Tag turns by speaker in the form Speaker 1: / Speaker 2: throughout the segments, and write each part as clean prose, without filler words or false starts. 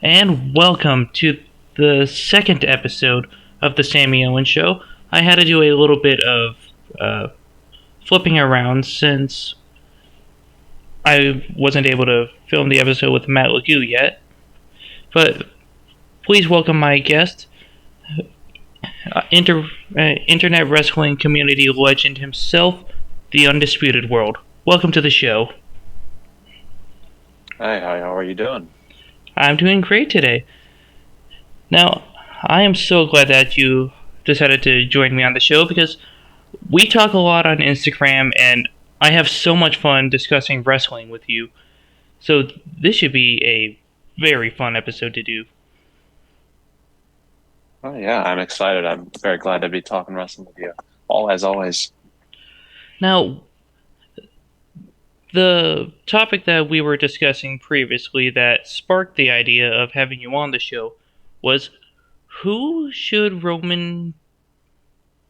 Speaker 1: and welcome to the second episode of the Sami Owens Show. I had to do a little bit of uh, flipping around since I wasn't able to film the episode with Matt Legoo yet. But please welcome my guest, internet wrestling community legend himself, the Undisputed World. Welcome to the show.
Speaker 2: Hi, how are you doing?
Speaker 1: I'm doing great today. Now, I am so glad that you decided to join me on the show because we talk a lot on Instagram, and I have so much fun discussing wrestling with you. So this should be a very fun episode to do.
Speaker 2: Oh yeah, I'm excited. I'm very glad to be talking wrestling with you. All as always.
Speaker 1: Now, the topic that we were discussing previously that sparked the idea of having you on the show was who should Roman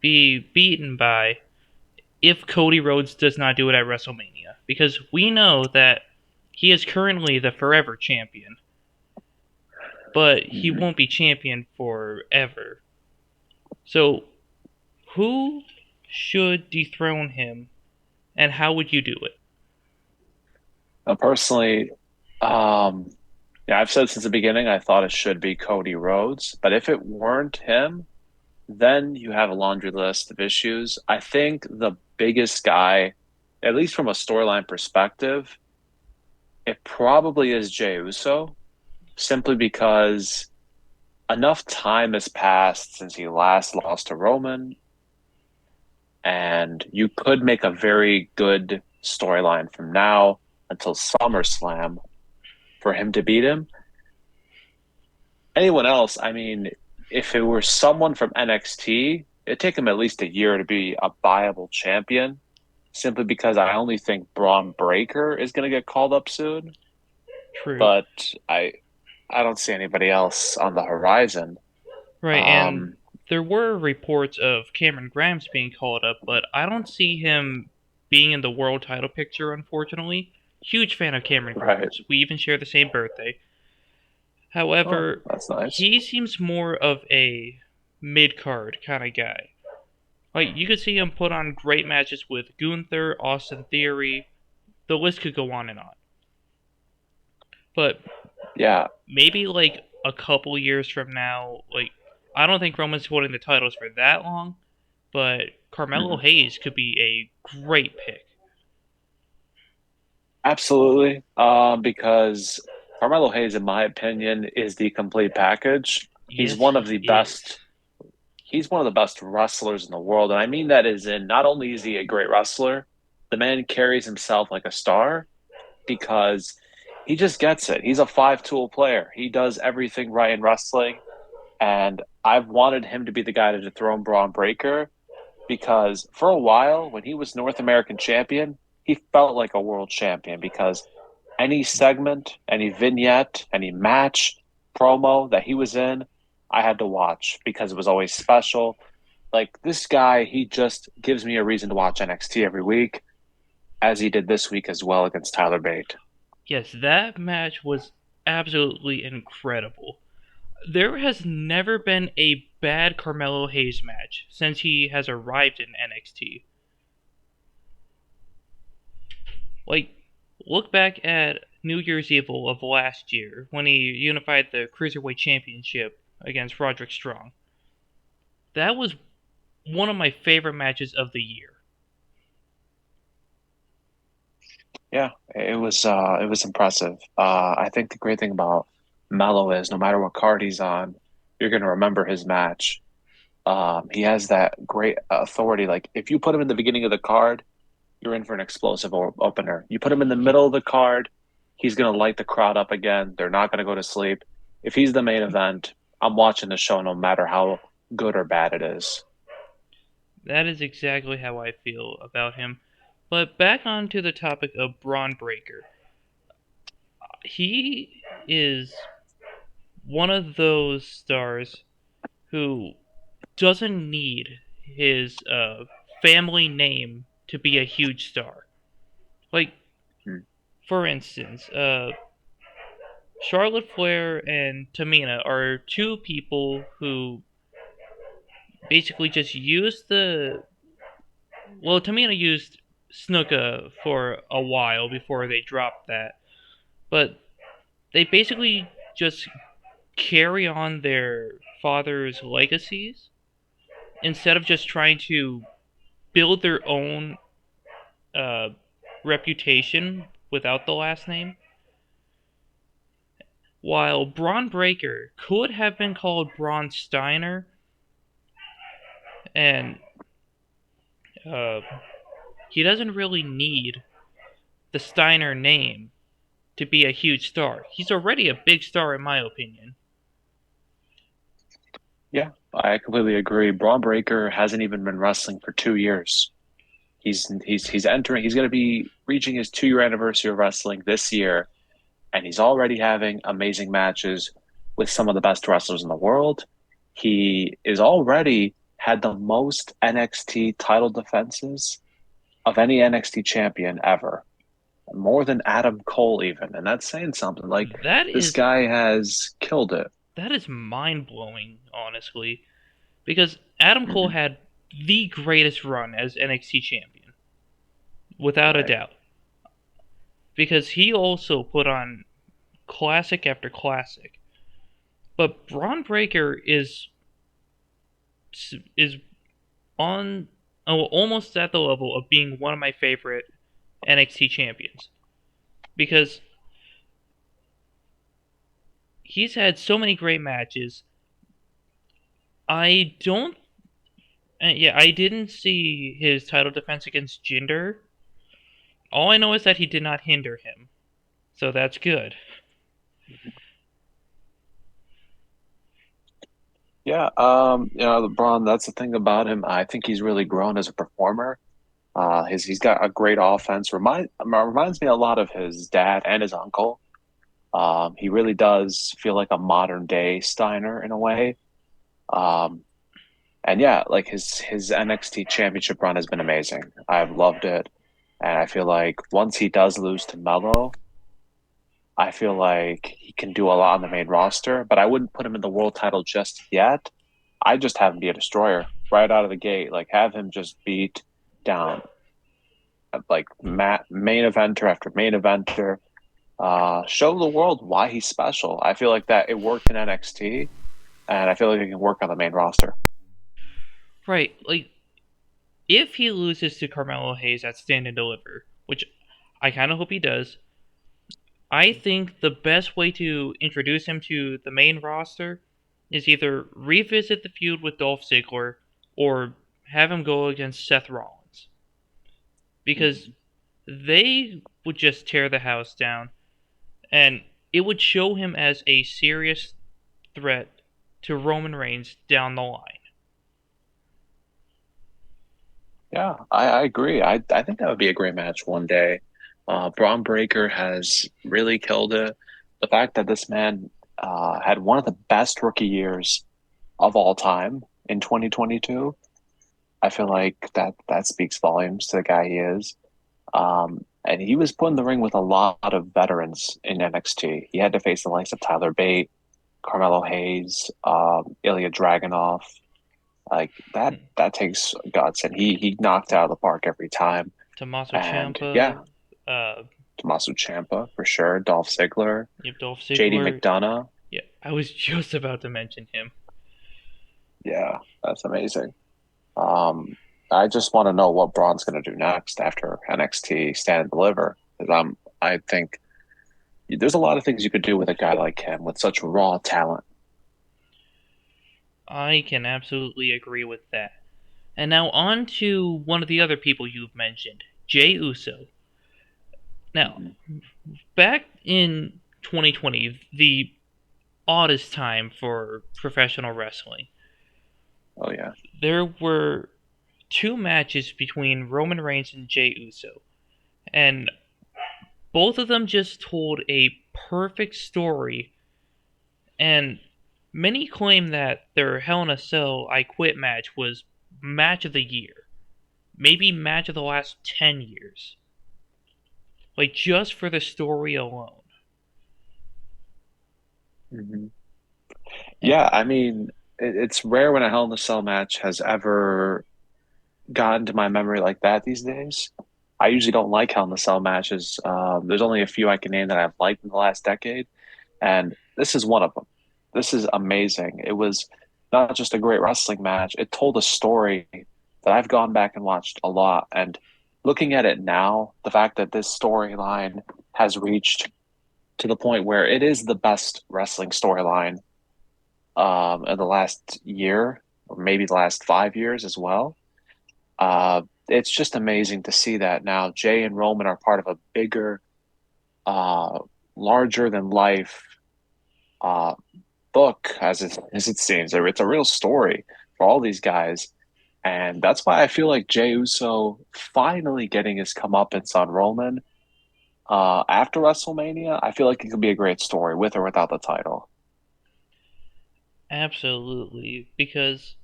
Speaker 1: be beaten by if Cody Rhodes does not do it at WrestleMania? Because we know that he is currently the forever champion, but he
Speaker 2: Mhm.
Speaker 1: won't be champion forever. So, who should dethrone him, and how would you do it?
Speaker 2: Personally, um, yeah, I've said since the beginning I thought it should be Cody Rhodes, but if it weren't him, then you have a laundry list of issues. I think the biggest guy, at least from a storyline perspective, it probably is Jey Uso, simply because enough time has passed since he last lost to Roman. And you could make a very good storyline from now until SummerSlam for him to beat him. Anyone else, I mean, if it were someone from NXT, it'd take him at least a year to be a viable champion, simply because I only think Braun Breaker is going to get called up soon.
Speaker 1: True.
Speaker 2: But I don't see anybody else on the horizon.
Speaker 1: Right, and
Speaker 2: Um,
Speaker 1: there were reports of Cameron Grimes being called up, but I don't see him being in the world title picture, unfortunately. Huge fan of Cameron
Speaker 2: right.
Speaker 1: Grimes. We even share the same birthday.
Speaker 2: Oh,
Speaker 1: However,
Speaker 2: that's nice.
Speaker 1: he seems more of a mid card kind of guy. Like, you could see him put on great matches with Gunther, Austin Theory. The list could go on and on. But
Speaker 2: Yeah,
Speaker 1: maybe, like, a couple years from now, like, I don't think Roman's holding the titles for that long, but Carmelo
Speaker 2: mhm.
Speaker 1: Hayes could be a great pick.
Speaker 2: Absolutely. Because Carmelo Hayes, in my opinion, is the complete package. He's
Speaker 1: Yes,
Speaker 2: one of
Speaker 1: he
Speaker 2: the
Speaker 1: is.
Speaker 2: best. He's one of the best wrestlers in the world, and I mean that is in not only is he a great wrestler, the man carries himself like a star because he just gets it. He's a five-tool player. He does everything right in wrestling, and I've wanted him to be the guy to dethrone Braun Breaker because for a while, when he was North American champion, he felt like a world champion because any segment, any vignette, any match, promo that he was in, I had to watch because it was always special. Like this guy, he just gives me a reason to watch NXT every week, as he did this week as well against Tyler Bate.
Speaker 1: Yes, that match was absolutely incredible. There has never been a bad Carmelo Hayes match since he has arrived in NXT. Like, look back at New Year's Eve of last year when he unified the Cruiserweight Championship against Roderick Strong. That was one of my favorite matches of the year.
Speaker 2: Yeah, it was impressive. I think the great thing about Mello is no matter what card he's on, you're gonna remember his match. He has that great authority. Like if you put him in the beginning of the card, you're in for an explosive opener. You put him in the middle of the card, he's going to light the crowd up again. They're not going to go to sleep. If he's the main event, I'm watching the show no matter how good or bad it is.
Speaker 1: That is exactly how I feel about him. But back on to the topic of Braun Breaker. He is one of those stars who doesn't need his family name to be a huge star. Like,
Speaker 2: Hmm.
Speaker 1: for instance, Charlotte Flair and Tamina are two people who basically just used the. Well, Tamina used Snuka for a while before they dropped that, but they basically just carry on their father's legacies instead of just trying to build their own uh, reputation without the last name. While Braun Breaker could have been called Braun Steiner, and uh, he doesn't really need the Steiner name to be a huge star. He's already a big star, in my opinion.
Speaker 2: Yeah, I completely agree. Braun Breaker hasn't even been wrestling for 2 years. He's entering. He's going to be reaching his 2 year anniversary of wrestling this year, and he's already having amazing matches with some of the best wrestlers in the world. He is already had the most NXT title defenses of any NXT champion ever, more than Adam Cole even, and that's saying something. Like
Speaker 1: That
Speaker 2: this
Speaker 1: is
Speaker 2: guy has killed it.
Speaker 1: that is mind blowing, honestly, because Adam Cole
Speaker 2: Hmm.
Speaker 1: had the greatest run as NXT champion, without a
Speaker 2: Right.
Speaker 1: doubt, because he also put on classic after classic. But Braun Breaker is on almost at the level of being one of my favorite NXT champions because he's had so many great matches. I don't. Yeah, I didn't see his title defense against Jinder. All I know is that he did not hinder him, so that's good.
Speaker 2: Yeah, LeBron, that's the thing about him. I think he's really grown as a performer. He's got a great offense. Reminds me a lot of his dad and his uncle. He really does feel like a modern day Steiner in a way. Um, and yeah, like his NXT championship run has been amazing. I've loved it. And I feel like once he does lose to Melo, I feel like he can do a lot on the main roster, but I wouldn't put him in the world title just yet. I just have him be a destroyer right out of the gate. Like have him just beat down like main eventer after main eventer. Show the world why he's special. I feel like that it worked in NXT, and I feel like it can work on the main roster.
Speaker 1: Right, like if he loses to Carmelo Hayes at Stand and Deliver, which I kind of hope he does, I think the best way to introduce him to the main roster is either revisit the feud with Dolph Ziggler or have him go against Seth Rollins because
Speaker 2: Mhm.
Speaker 1: they would just tear the house down and it would show him as a serious threat to Roman Reigns down the line.
Speaker 2: Yeah, I agree. I think that would be a great match one day. Braun Breaker has really killed it. The fact that this man had one of the best rookie years of all time in 2022, I feel like that speaks volumes to the guy he is. And he was put in the ring with a lot of veterans in NXT. He had to face the likes of Tyler Bate, Carmelo Hayes, Ilya Dragunov. Like that takes guts, and he knocked out of the park every time.
Speaker 1: Tommaso
Speaker 2: And yeah,
Speaker 1: Ciampa, uh,
Speaker 2: Tommaso Ciampa for sure, Dolph Ziggler,
Speaker 1: Dolph
Speaker 2: JD
Speaker 1: Ziggler.
Speaker 2: McDonough.
Speaker 1: Yeah, I was just about to mention him.
Speaker 2: Yeah, that's amazing. Um, I just want to know what Braun's going to do next after NXT Stand and Deliver. Because I think there's a lot of things you could do with a guy like him with such raw talent.
Speaker 1: I can absolutely agree with that. And now on to one of the other people you've mentioned, Jay Uso. Now,
Speaker 2: Mhm.
Speaker 1: back in 2020, the oddest time for professional wrestling,
Speaker 2: Oh yeah,
Speaker 1: there were two matches between Roman Reigns and Jay Uso, and both of them just told a perfect story. And many claim that their Hell in a Cell I Quit match was match of the year, maybe match of the last 10 years. Like, just for the story alone.
Speaker 2: Hmm.
Speaker 1: And
Speaker 2: Yeah, I mean, it's rare when a Hell in a Cell match has ever gotten to my memory like that these days. I usually don't like Hell in a Cell matches. There's only a few I can name that I've liked in the last decade, and this is one of them. This is amazing. It was not just a great wrestling match, it told a story that I've gone back and watched a lot. And looking at it now, the fact that this storyline has reached to the point where it is the best wrestling storyline in the last year, or maybe the last 5 years as well. It's just amazing to see that now Jay and Roman are part of a bigger, uh, larger than life uh, book as it seems. It's a real story for all these guys, and that's why I feel like Jey Uso finally getting his comeuppance on Roman after WrestleMania. I feel like it could be a great story with or without the title.
Speaker 1: absolutely, because,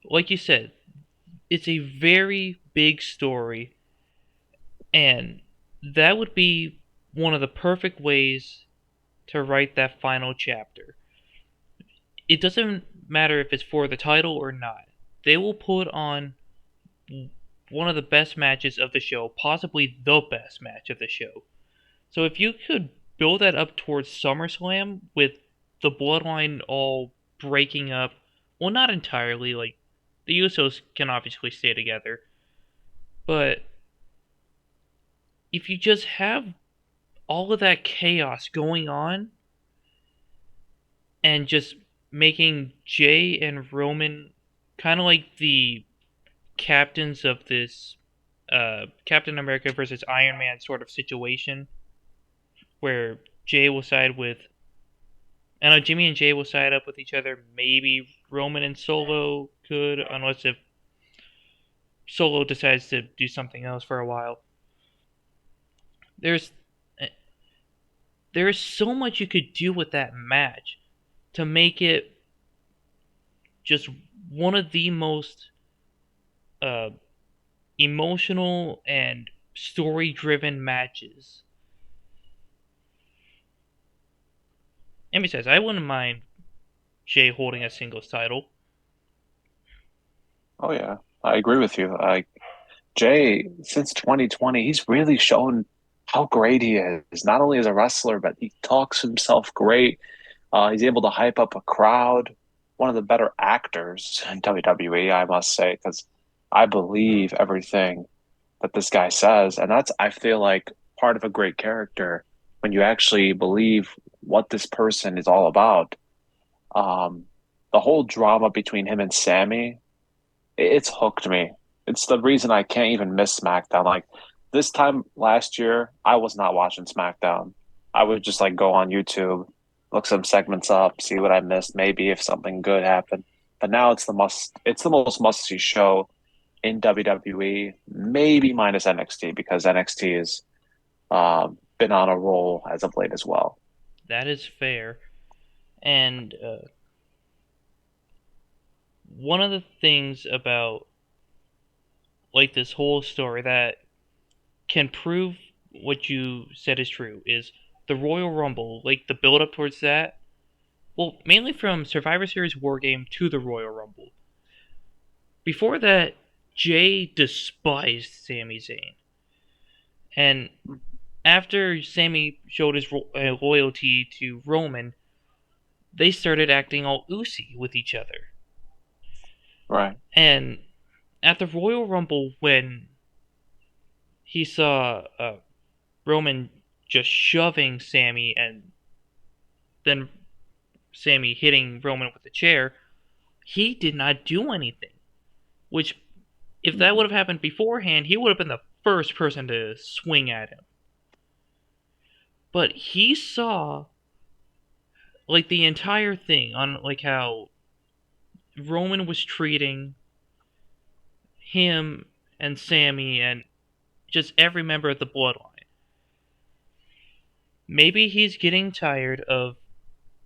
Speaker 1: like you said, it's a very big story, and that would be one of the perfect ways to write that final chapter. It doesn't matter if it's for the title or not. They will put on one of the best matches of the show, possibly the best match of the show. So if you could build that up towards SummerSlam with the Bloodline all breaking up, well, not entirely, like, the Usos can obviously stay together, but if you just have all of that chaos going on and just making Jay and Roman kind of like the captains of this Captain America versus Iron Man sort of situation where Jay will side with I know Jimmy and Jay will side up with each other. Maybe Roman and Solo could, unless if Solo decides to do something else for a while. There's there is so much you could do with that match to make it just one of the most uh, emotional and story driven matches. And besides, I wouldn't mind Jay holding a singles title.
Speaker 2: Oh yeah, I agree with you. Jay, since 2020, he's really shown how great he is. Not only as a wrestler, but he talks himself great. He's able to hype up a crowd. One of the better actors in WWE, I must say, because I believe everything that this guy says. And that's, I feel like, part of a great character when you actually believe what this person is all about. Um, the whole drama between him and Sammy, it's hooked me. It's the reason I can't even miss SmackDown. Like this time last year, I was not watching SmackDown. I would just like go on YouTube, look some segments up, see what I missed, maybe if something good happened. But now it's the most must see show in WWE, maybe minus NXT because NXT has been on a roll as of late as well.
Speaker 1: That is fair. And one of the things about like this whole story that can prove what you said is true is the Royal Rumble, like the build up towards that. Well, mainly from Survivor Series War Game to the Royal Rumble. Before that, Jay despised Sami Zayn, and after Sami showed his loyalty to Roman, they started acting all oozy with each other.
Speaker 2: Right.
Speaker 1: And at the Royal Rumble, when he saw Roman just shoving Sami and then Sami hitting Roman with the chair, he did not do anything. Which, if that would
Speaker 2: Mhm.
Speaker 1: have happened beforehand, he would have been the first person to swing at him. But he saw like the entire thing on like how Roman was treating him and Sami and just every member of the bloodline. Maybe he's getting tired of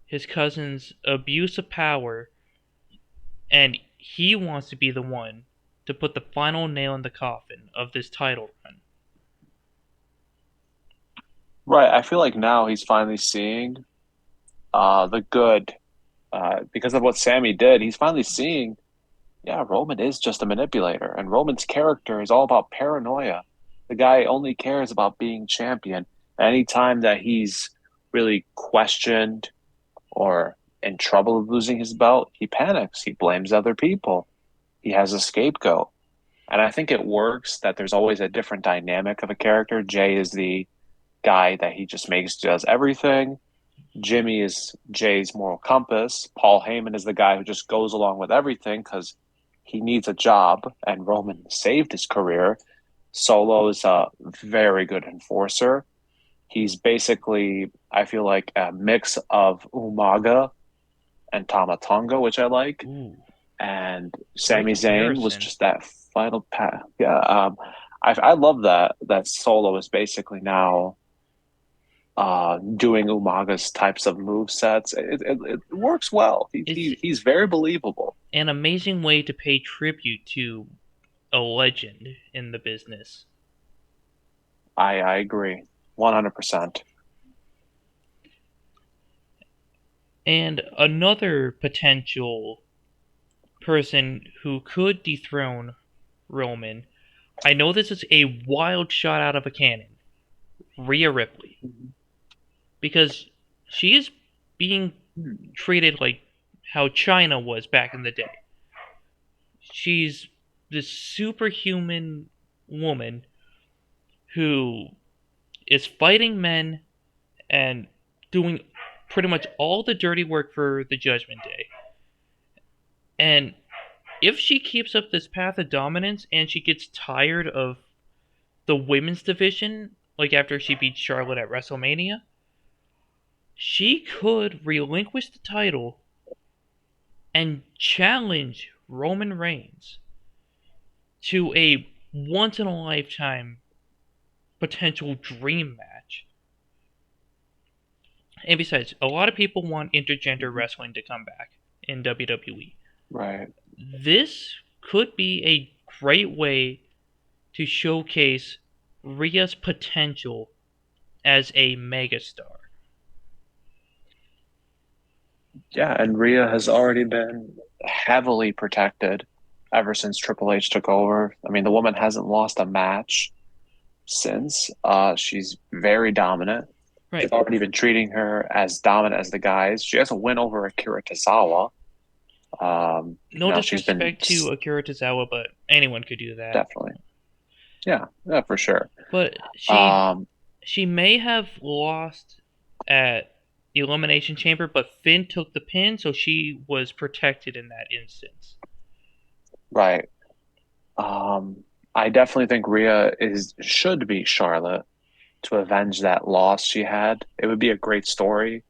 Speaker 1: his cousin's abuse of power and he wants to be the one to put the final nail in the coffin of this title run.
Speaker 2: Right. I feel like now he's finally seeing the good, because of what Sammy did. He's finally seeing, yeah, Roman is just a manipulator, and Roman's character is all about paranoia. The guy only cares about being champion. Anytime that he's really questioned or in trouble of losing his belt, he panics. He blames other people. He has a scapegoat. And I think it works that there's always a different dynamic of a character. Jay is the guy that he just makes does everything. Jimmy is Jay's moral compass. Paul Heyman is the guy who just goes along with everything because he needs a job, and Roman saved his career. Solo is a very good enforcer. He's basically, I feel like, a mix of Umaga and Tama Tonga, which I like.
Speaker 1: Ooh,
Speaker 2: And
Speaker 1: great
Speaker 2: Sami Zayn was
Speaker 1: comparison.
Speaker 2: just that final path. Yeah, I love that Solo is basically now doing Umaga's types of move sets. It works well.
Speaker 1: It's
Speaker 2: He's very believable.
Speaker 1: an amazing way to pay tribute to a legend in the business.
Speaker 2: I agree, 100%.
Speaker 1: And another potential person who could dethrone Roman, I know this is a wild shot out of a cannon, Rhea Ripley, because she is being treated like how China was back in the day. She's this superhuman woman who is fighting men and doing pretty much all the dirty work for the Judgment Day. And if she keeps up this path of dominance and she gets tired of the women's division, like after she beat Charlotte at WrestleMania, she could relinquish the title and challenge Roman Reigns to a once in a lifetime potential dream match. And besides, a lot of people want intergender wrestling to come back in WWE.
Speaker 2: Right.
Speaker 1: This could be a great way to showcase Rhea's potential as a megastar.
Speaker 2: Yeah, and Rhea has already been heavily protected ever since Triple H took over. I mean, the woman hasn't lost a match since. She's very dominant.
Speaker 1: Right.
Speaker 2: They've already been treating her as dominant as the guys. She has a win over Akira Tozawa.
Speaker 1: No
Speaker 2: She's been
Speaker 1: disrespect to Akira Tozawa, but anyone could do that.
Speaker 2: definitely, yeah, yeah, for sure.
Speaker 1: But
Speaker 2: Um,
Speaker 1: she may have lost at the Elimination Chamber, but Finn took the pin, so she was protected in that instance.
Speaker 2: right. I definitely think Rhea is should be Charlotte to avenge that loss she had. It would be a great story,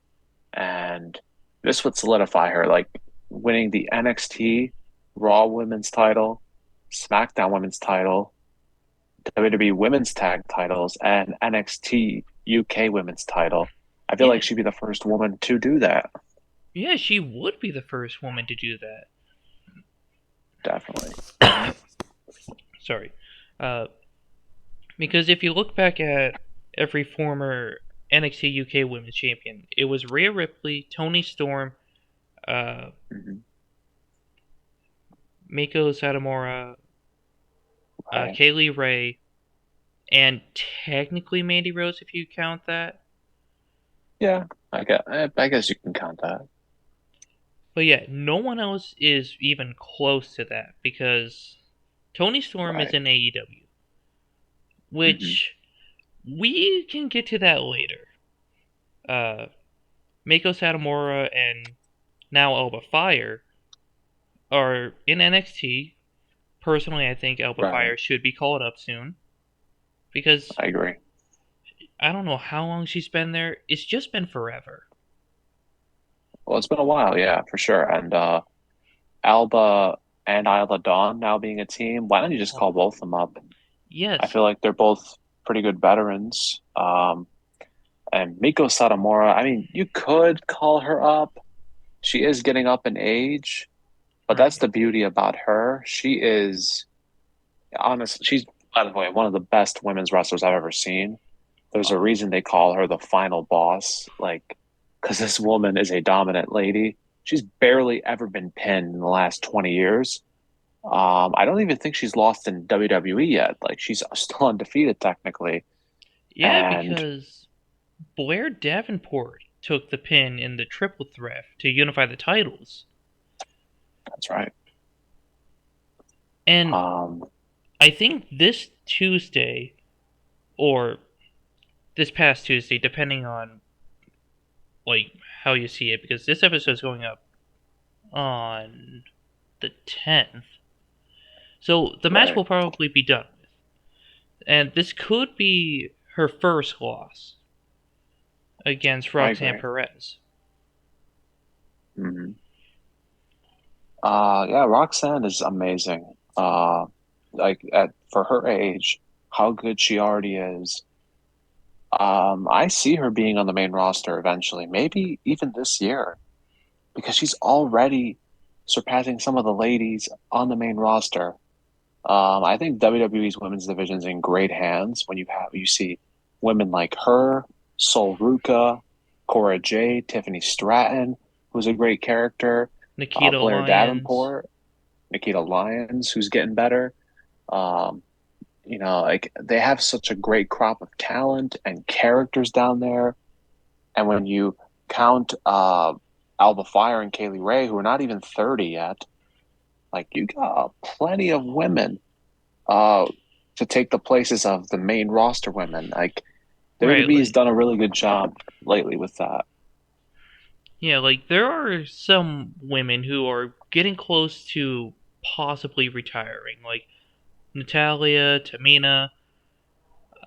Speaker 2: and this would solidify her, like winning the NXT Raw Women's title, SmackDown Women's title, WWE Women's Tag titles, and NXT UK Women's title. I feel
Speaker 1: Yeah,
Speaker 2: like she'd be the first woman to do that.
Speaker 1: yeah, she would be the first woman to do
Speaker 2: Definitely.
Speaker 1: that. Sorry. Uh, because if you look back at every former NXT UK Women's Champion, it was Rhea Ripley, Toni Storm, uh,
Speaker 2: Mhm.
Speaker 1: Miko Satomura,
Speaker 2: Right.
Speaker 1: Kaylee Ray, and technically Mandy Rose if you count that.
Speaker 2: Yeah, I guess you can count that.
Speaker 1: But yeah, no one else is even close to that because Toni Storm is
Speaker 2: Right.
Speaker 1: in AEW,
Speaker 2: Hmm.
Speaker 1: which we can get to that later. Uh, Mako Satomura and now Alba Fire are in NXT. Personally, I think Alba
Speaker 2: Right.
Speaker 1: Fire should be called up soon because
Speaker 2: I agree.
Speaker 1: I don't know how long she's been there. It's just been forever.
Speaker 2: Well, it's been a while, yeah, for sure. And Alba and Isla Dawn now being a team, why don't you just call
Speaker 1: Oh,
Speaker 2: both of them up? I
Speaker 1: yes.
Speaker 2: feel like they're both pretty good veterans. And Miko Satomura, I mean, you could call her up. She is getting up in age, but that's
Speaker 1: Right.
Speaker 2: the beauty about her. She is honestly, she's by the way one of the best women's wrestlers I've ever seen. There's a
Speaker 1: Oh,
Speaker 2: reason they call her the final boss. Like because this woman is a dominant lady. She's barely ever been pinned in the last 20 years. I don't even think she's lost in WWE yet. Like she's still undefeated technically.
Speaker 1: Yeah,
Speaker 2: And
Speaker 1: because Blair Davenport took the pin in the triple threat to unify the titles.
Speaker 2: that's right.
Speaker 1: And
Speaker 2: Um,
Speaker 1: I think this Tuesday, or this past Tuesday, depending on like how you see it, because this episode is going up on the 10th. So the match
Speaker 2: right,
Speaker 1: will probably be done with. And this could be her first loss against
Speaker 2: I
Speaker 1: Roxanne
Speaker 2: agree.
Speaker 1: Perez.
Speaker 2: Hmm. Yeah, Roxanne is amazing. Like for her age, how good she already is. I see her being on the main roster eventually, maybe even this year, because she's already surpassing some of the ladies on the main roster. I think WWE's women's division is in great hands when you see women like her, Sol Ruka, Cora Jade, Tiffany Stratton, who's a great character,
Speaker 1: Nikita
Speaker 2: Blair
Speaker 1: Lyons.
Speaker 2: Davenport, Nikita Lyons, who's getting better. Um, like they have such a great crop of talent and characters down there. And when you count Alba Fire and Kaylee Ray, who are not even 30 yet, like you got plenty of women uh, to take the places of the main roster women. Like
Speaker 1: Right,
Speaker 2: WWE has
Speaker 1: like
Speaker 2: done a really good job lately with that.
Speaker 1: yeah, like there are some women who are getting close to possibly retiring, like Natalia, Tamina,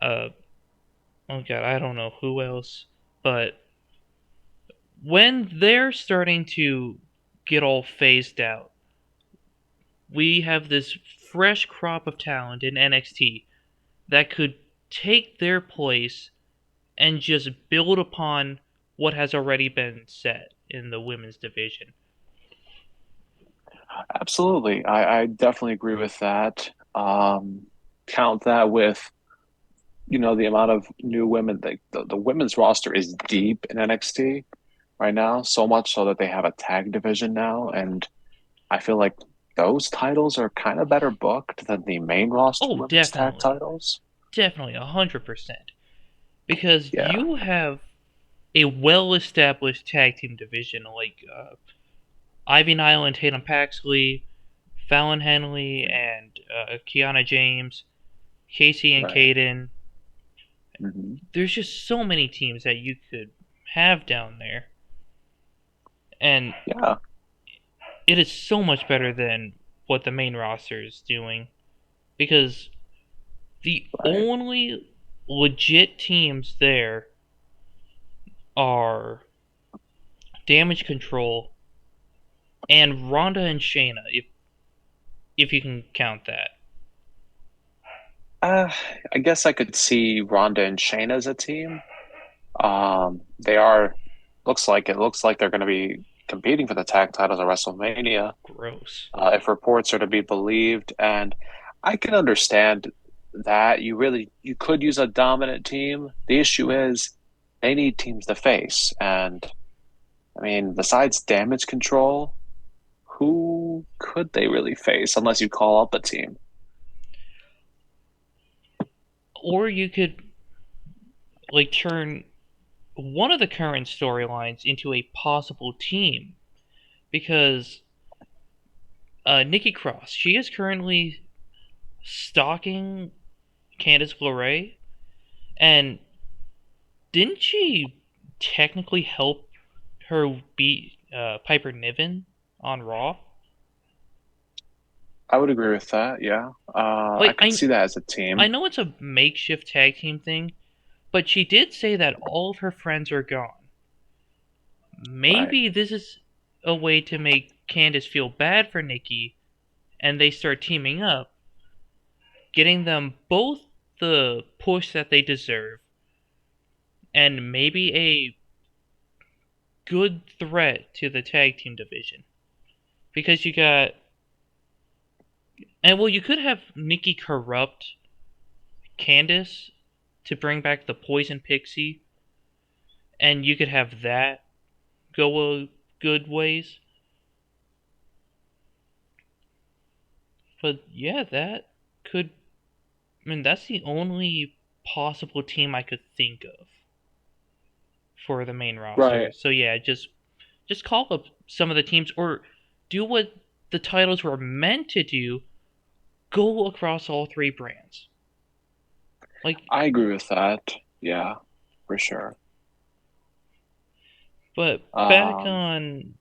Speaker 1: uh oh god, I don't know who else. But when they're starting to get all phased out, we have this fresh crop of talent in NXT that could take their place and just build upon what has already been set in the women's division.
Speaker 2: Absolutely. I definitely agree with that. Count that with, the amount of new women. The women's roster is deep in NXT right now, so much so that they have a tag division now. And I feel like those titles are kind of better booked than the main roster
Speaker 1: Oh,
Speaker 2: women's tag
Speaker 1: definitely.
Speaker 2: titles.
Speaker 1: Definitely 100%. Because
Speaker 2: Yeah,
Speaker 1: you have a well established tag team division like Ivy Nile and Tatum Paxley, Fallon Henley and Kiana James, Casey and
Speaker 2: right.
Speaker 1: Caden.
Speaker 2: Hmm.
Speaker 1: There's just so many teams that you could have down there. And
Speaker 2: Yeah,
Speaker 1: it is so much better than what the main roster is doing. Because the
Speaker 2: right.
Speaker 1: only legit teams there are Damage Control and Ronda and Shayna, if you can count that.
Speaker 2: Uh, I guess I could see Ronda and Shayna as a team. They are looks like they're going to be competing for the tag titles at WrestleMania,
Speaker 1: Gross.
Speaker 2: if reports are to be believed. And I can understand that you could use a dominant team. The issue is they need teams to face, and I mean, besides Damage Control, who could they really face unless you call up a team?
Speaker 1: Or you could like turn one of the current storylines into a possible team because Nikki Cross, she is currently stalking Candice LeRae, and didn't she technically help her beat Piper Niven on Raw?
Speaker 2: I would agree with that. Yeah, I
Speaker 1: Like
Speaker 2: could see that as a
Speaker 1: I
Speaker 2: team.
Speaker 1: know it's a makeshift tag team thing, but she did say that all of her friends are gone.
Speaker 2: Right.
Speaker 1: Maybe this is a way to make Candice feel bad for Nikki, and they start teaming up, getting them both the push that they deserve, and maybe a good threat to the tag team division. Because you got, and well, you could have Nikki corrupt Candice to bring back the poison pixie, and you could have that. go a good ways. But yeah, that could. I mean, that's the only possible team I could think of for the main roster.
Speaker 2: Right.
Speaker 1: So yeah, just call up some of the teams or do what the titles were meant to do. Go across all three brands. Like,
Speaker 2: I agree with that. Yeah, for sure.
Speaker 1: but back
Speaker 2: Um,
Speaker 1: on.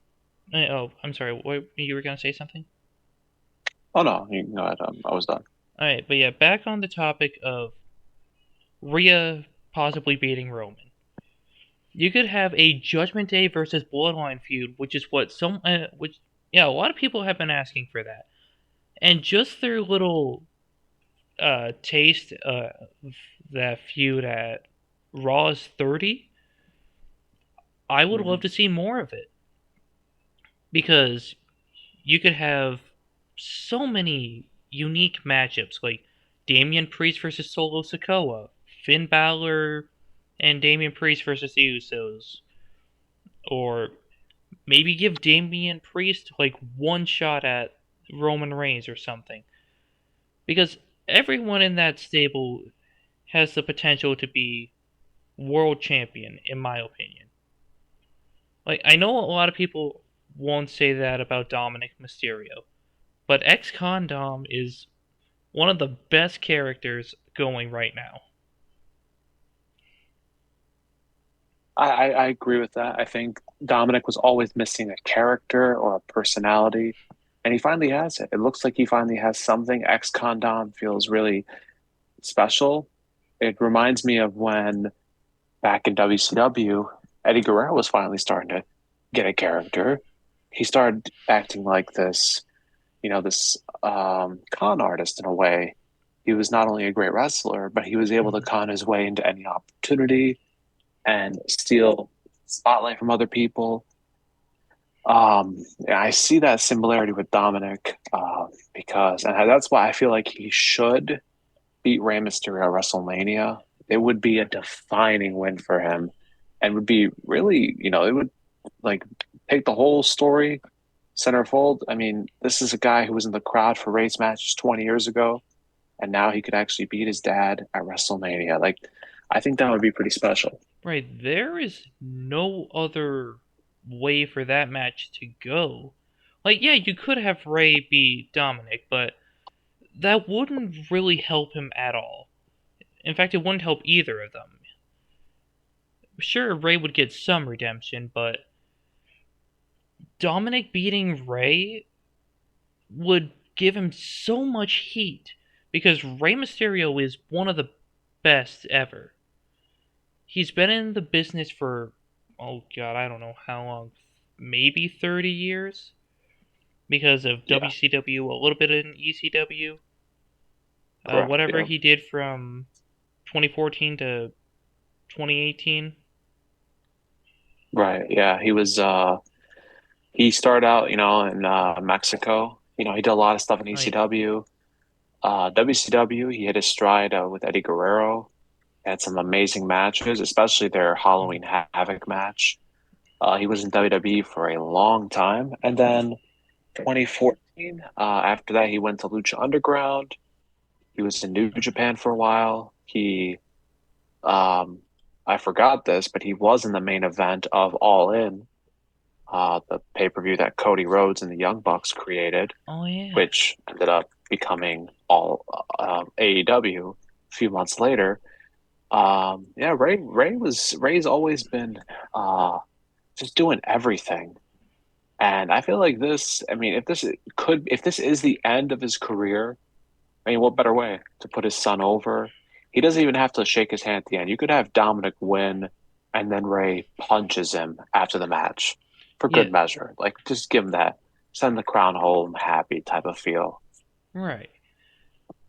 Speaker 1: Oh, I'm sorry. What you were gonna say something?
Speaker 2: oh no, you can go ahead. I was done.
Speaker 1: All right, but yeah, back on the topic of Rhea possibly beating Roman. You could have a Judgment Day versus Bloodline feud, which is what which yeah, a lot of people have been asking for that. And just their little taste of that feud at Raw's 30, I would love
Speaker 2: Hmm.
Speaker 1: to see more of it because you could have so many unique matchups like Damian Priest versus Solo Sikoa, Finn Balor and Damian Priest versus the Usos, or maybe give Damian Priest like one shot at Roman Reigns or something. Because everyone in that stable has the potential to be world champion, in my opinion. Like, I know a lot of people won't say that about Dominic Mysterio, but ex Condom is one of the best characters going right now.
Speaker 2: I agree with that. I think Dominic was always missing a character or a personality, and he finally has it. It looks like he finally has something. Ex-con Dom feels really special. It reminds me of when back in WCW, Eddie Guerrero was finally starting to get a character. He started acting like this con artist in a way. He was not only a great wrestler, but he was able to
Speaker 1: Mhm.
Speaker 2: con his way into any opportunity and steal spotlight from other people. I see that similarity with Dominic because, and that's why I feel like he should beat Rey Mysterio at WrestleMania. It would be a defining win for him, and would be really, it would like take the whole story centerfold. I mean, this is a guy who was in the crowd for race matches 20 years ago, and now he could actually beat his dad at WrestleMania. Like, I think that would be pretty special.
Speaker 1: Right, there is no other way for that match to go. Like, yeah, you could have Ray beat Dominic, but that wouldn't really help him at all. In fact, it wouldn't help either of them. Sure, Ray would get some redemption, but Dominic beating Ray would give him so much heat because Rey Mysterio is one of the best ever. He's been in the business for, oh god, I don't know how long, maybe 30 years because of
Speaker 2: Yeah,
Speaker 1: WCW, a little bit in ECW,
Speaker 2: correct.
Speaker 1: whatever
Speaker 2: Yeah,
Speaker 1: he did from 2014 to 2018.
Speaker 2: right. Yeah, he started out, in Mexico. He did a lot of stuff in
Speaker 1: Right.
Speaker 2: ECW. WCW, he hit his stride with Eddie Guerrero. Had some amazing matches, especially their Halloween Havoc match. He was in WWE for a long time. And then 2014, after that, he went to Lucha Underground. He was in New Japan for a while. Um, I forgot this, but he was in the main event of All In, the pay-per-view that Cody Rhodes and the Young Bucks created,
Speaker 1: Oh yeah.
Speaker 2: which ended up becoming all AEW a few months later. Yeah, Ray's always been just doing everything. And I feel like this, I mean, if this is the end of his career, I mean, what better way to put his son over? He doesn't even have to shake his hand at the end. You could have Dominic win and then Ray punches him after the match for
Speaker 1: Yeah,
Speaker 2: good measure. Like, just give him that, send the crown home happy type of feel.
Speaker 1: right.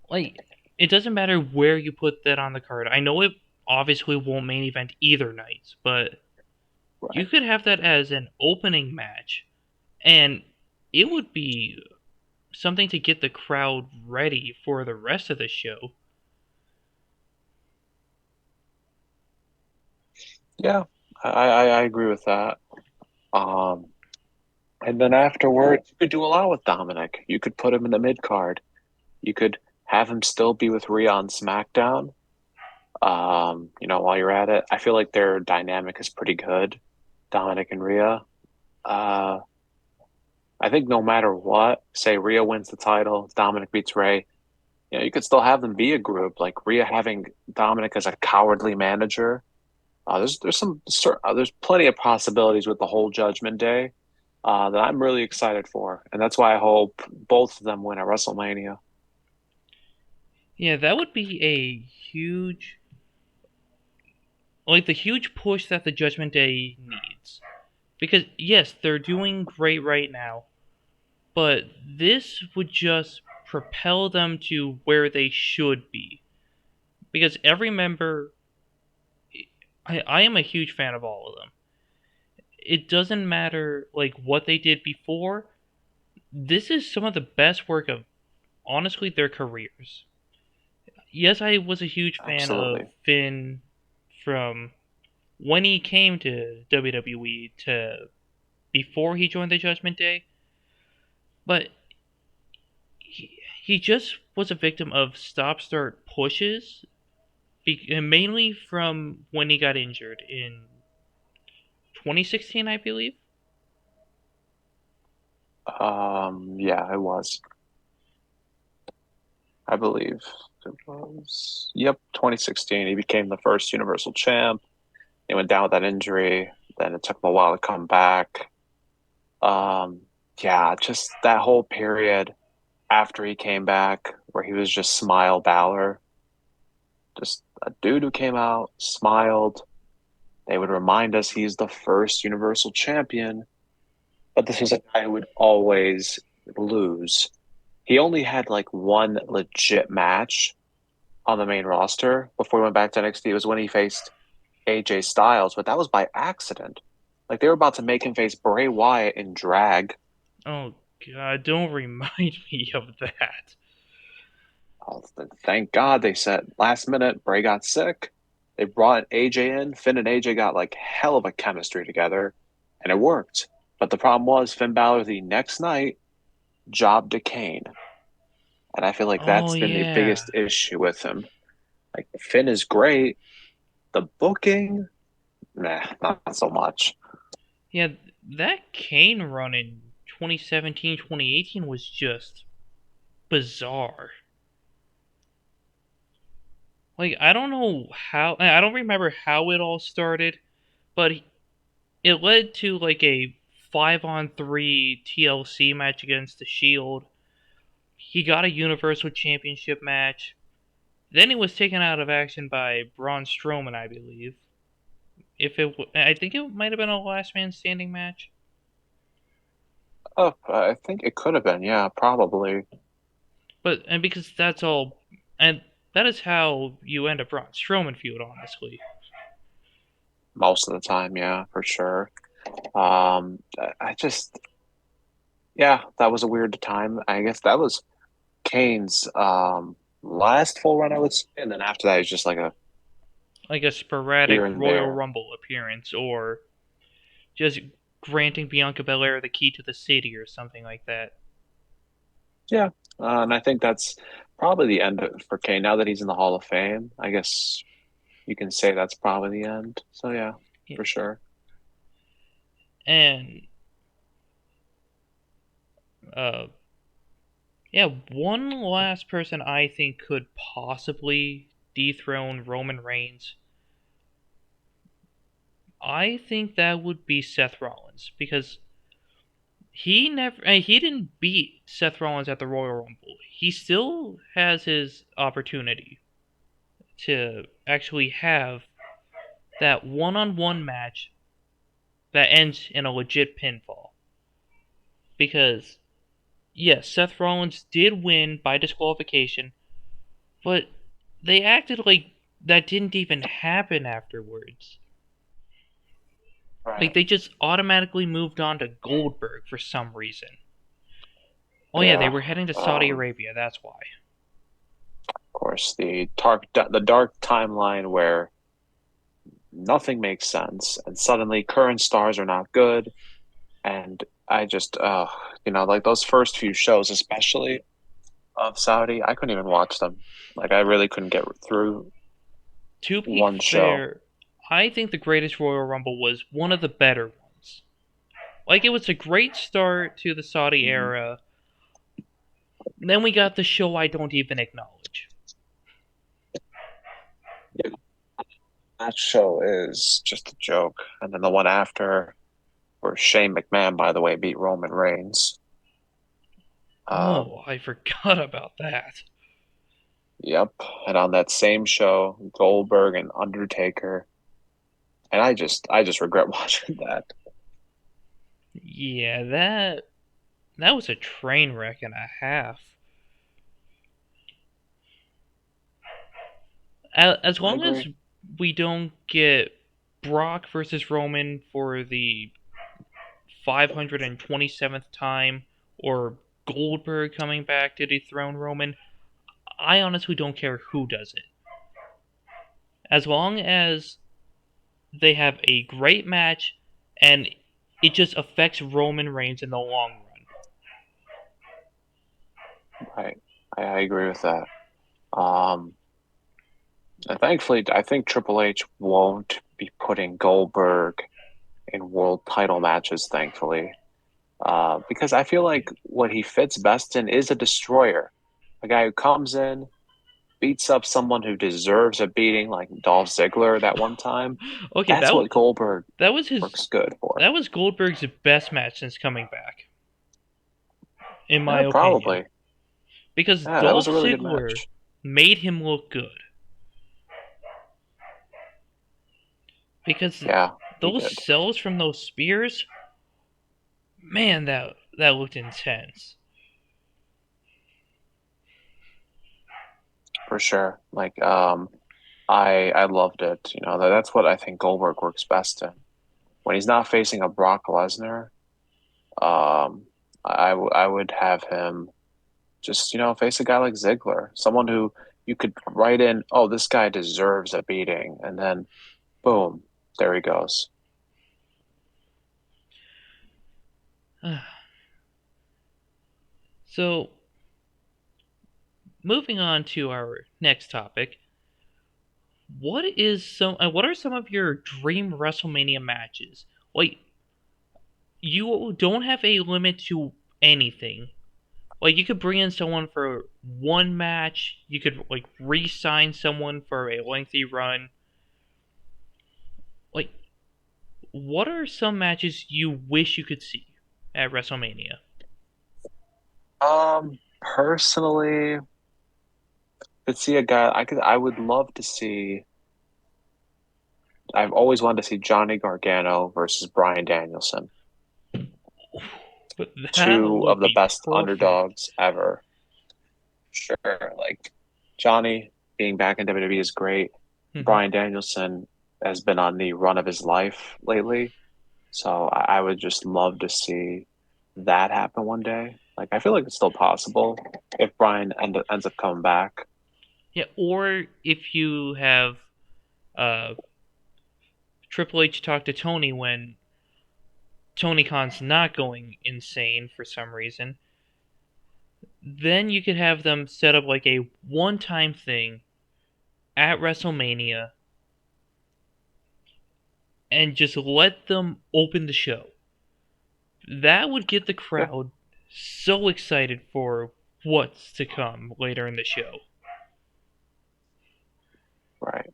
Speaker 1: Like, it doesn't matter where you put that on the card. I know it obviously won't main event either night, but you
Speaker 2: Right.
Speaker 1: could have that as an opening match, and it would be something to get the crowd ready for the rest of the show.
Speaker 2: Yeah, I agree with that. Um, and then afterwards, you could do a lot with Dominic. You could put him in the mid card. You could have him still be with Rhea on SmackDown. While you're at it, I feel like their dynamic is pretty good, Dominic and Rhea. Uh, I think no matter what, say Rhea wins the title, Dominic beats Ray, you could still have them be a group, like Rhea having Dominic as a cowardly manager. There's plenty of possibilities with the whole Judgment Day that I'm really excited for, and that's why I hope both of them win at WrestleMania.
Speaker 1: Yeah, that would be a huge, like the huge push that the Judgment Day needs. Because yes, they're doing great right now, but this would just propel them to where they should be. Because every member, I am a huge fan of all of them. It doesn't matter like what they did before. This is some of the best work of honestly their careers. Yes, I was a huge fan of
Speaker 2: Absolutely.
Speaker 1: Finn from when he came to WWE to before he joined the Judgment Day, but he just was a victim of stop start pushes, mainly from when he got injured in 2016, I believe.
Speaker 2: Yeah, it was. I believe it was. Yep, 2016. He became the first Universal Champ. He went down with that injury. Then it took him a while to come back. Um, yeah, just that whole period after he came back, where he was just Smile Balor, just a dude who came out, smiled. They would remind us he's the first Universal Champion, but this was a guy who would always lose. He only had like one legit match on the main roster before he went back to NXT. It was when he faced AJ Styles, but that was by accident. Like they were about to make him face Bray Wyatt in drag.
Speaker 1: Oh God, don't remind me of that.
Speaker 2: Oh, thank God they said last minute Bray got sick. They brought AJ in. Finn and AJ got like hell of a chemistry together, and it worked. But the problem was Finn Balor the next night jobbed to Kane, and I feel like
Speaker 1: Oh
Speaker 2: that's been the
Speaker 1: yeah,
Speaker 2: biggest issue with him. Like Finn is great, the booking, nah, not so much.
Speaker 1: yeah. That Kane run in 2017, 2018 was just bizarre. Like I don't know how. I don't remember how it all started, but it led to like a 5-on-3 TLC match against the Shield. He got a Universal Championship match. Then he was taken out of action by Braun Strowman, I believe. I think it might have been a last man standing match.
Speaker 2: Oh, I think it could have been, yeah, probably
Speaker 1: But and because that's all, and that is how you end a Braun Strowman feud, honestly.
Speaker 2: most of the time, yeah, for sure. I just, yeah, that was a weird time. I guess that was Kane's last full run, I would say, and then after that, he's just like a
Speaker 1: Like a sporadic
Speaker 2: here and
Speaker 1: Royal
Speaker 2: there.
Speaker 1: Rumble appearance, or just granting Bianca Belair the key to the city, or something like that.
Speaker 2: Yeah, and I think that's probably the end for Kane. Now that he's in the Hall of Fame, I guess you can say that's probably the end. So yeah,
Speaker 1: Yeah.
Speaker 2: for sure.
Speaker 1: And uh, yeah, one last person I think could possibly dethrone Roman Reigns. I think that would be Seth Rollins because he didn't beat Seth Rollins at the Royal Rumble. He still has his opportunity to actually have that one-on-one match that ends in a legit pinfall. Because yes, Seth Rollins did win by disqualification, but they acted like that didn't even happen afterwards. Like
Speaker 2: Right.
Speaker 1: they just automatically moved on to Goldberg for some reason. Oh yeah, they
Speaker 2: Yeah.
Speaker 1: were heading to Saudi
Speaker 2: Of
Speaker 1: Arabia, that's why.
Speaker 2: course, the dark timeline where nothing makes sense, and suddenly current stars are not good. And I just, like those first few shows, especially of Saudi, I couldn't even watch them. Like I really couldn't get through
Speaker 1: To be
Speaker 2: one show.
Speaker 1: fair, I think the Greatest Royal Rumble was one of the better ones. Like, it was a great start to the Saudi
Speaker 2: Mhm.
Speaker 1: era. Then we got the show I don't even acknowledge.
Speaker 2: Yeah, that show is just a joke. And then the one after, where Shane McMahon, by the way, beat Roman Reigns. Um,
Speaker 1: Oh, I forgot about that.
Speaker 2: yep. And on that same show, Goldberg and Undertaker. And I just regret watching that.
Speaker 1: Yeah, that was a train wreck and a half. As
Speaker 2: I
Speaker 1: long as
Speaker 2: agree.
Speaker 1: we don't get Brock versus Roman for the 527th time, or Goldberg coming back to dethrone Roman, I honestly don't care who does it. As long as they have a great match and it just affects Roman Reigns in the long run.
Speaker 2: Right. I agree with that. Um, and thankfully, I think Triple H won't be putting Goldberg in world title matches, thankfully. Because I feel like what he fits best in is a destroyer, a guy who comes in, beats up someone who deserves a beating, like Dolph Ziggler that one time.
Speaker 1: Okay,
Speaker 2: That's what Goldberg
Speaker 1: that was his
Speaker 2: works good for.
Speaker 1: that was Goldberg's best match since coming back, in my
Speaker 2: Yeah,
Speaker 1: opinion,
Speaker 2: probably.
Speaker 1: because
Speaker 2: Yeah, that was
Speaker 1: Dolph
Speaker 2: a really good
Speaker 1: Ziggler
Speaker 2: match.
Speaker 1: made him look good. Because
Speaker 2: Yeah, he
Speaker 1: those
Speaker 2: did
Speaker 1: cells from those spears, man, that looked intense.
Speaker 2: for sure. Like, I loved it. That's what I think Goldberg works best in. When he's not facing a Brock Lesnar, um, I would have him just face a guy like Ziggler, someone who you could write in, oh, this guy deserves a beating, and then boom, there he goes.
Speaker 1: So, moving on to our next topic, what are some of your dream WrestleMania matches? Like, you don't have a limit to anything. Like, you could bring in someone for one match. You could like re-sign someone for a lengthy run. Like, what are some matches you wish you could see at WrestleMania?
Speaker 2: Personally, could see a guy I would love to see. I've always wanted to see Johnny Gargano versus Bryan Danielson,
Speaker 1: That
Speaker 2: two of
Speaker 1: would
Speaker 2: the
Speaker 1: be
Speaker 2: best
Speaker 1: perfect.
Speaker 2: underdogs ever. Sure, like Johnny being back in WWE is great.
Speaker 1: Hmm.
Speaker 2: Bryan Danielson has been on the run of his life lately. So I would just love to see that happen one day. Like I feel like it's still possible if ends up coming back.
Speaker 1: Yeah, or if you have uh, Triple H talk to Tony when Tony Khan's not going insane for some reason, then you could have them set up like a one-time thing at WrestleMania and just let them open the show. That would get the
Speaker 2: Yeah,
Speaker 1: crowd so excited for what's to come later in the show.
Speaker 2: right.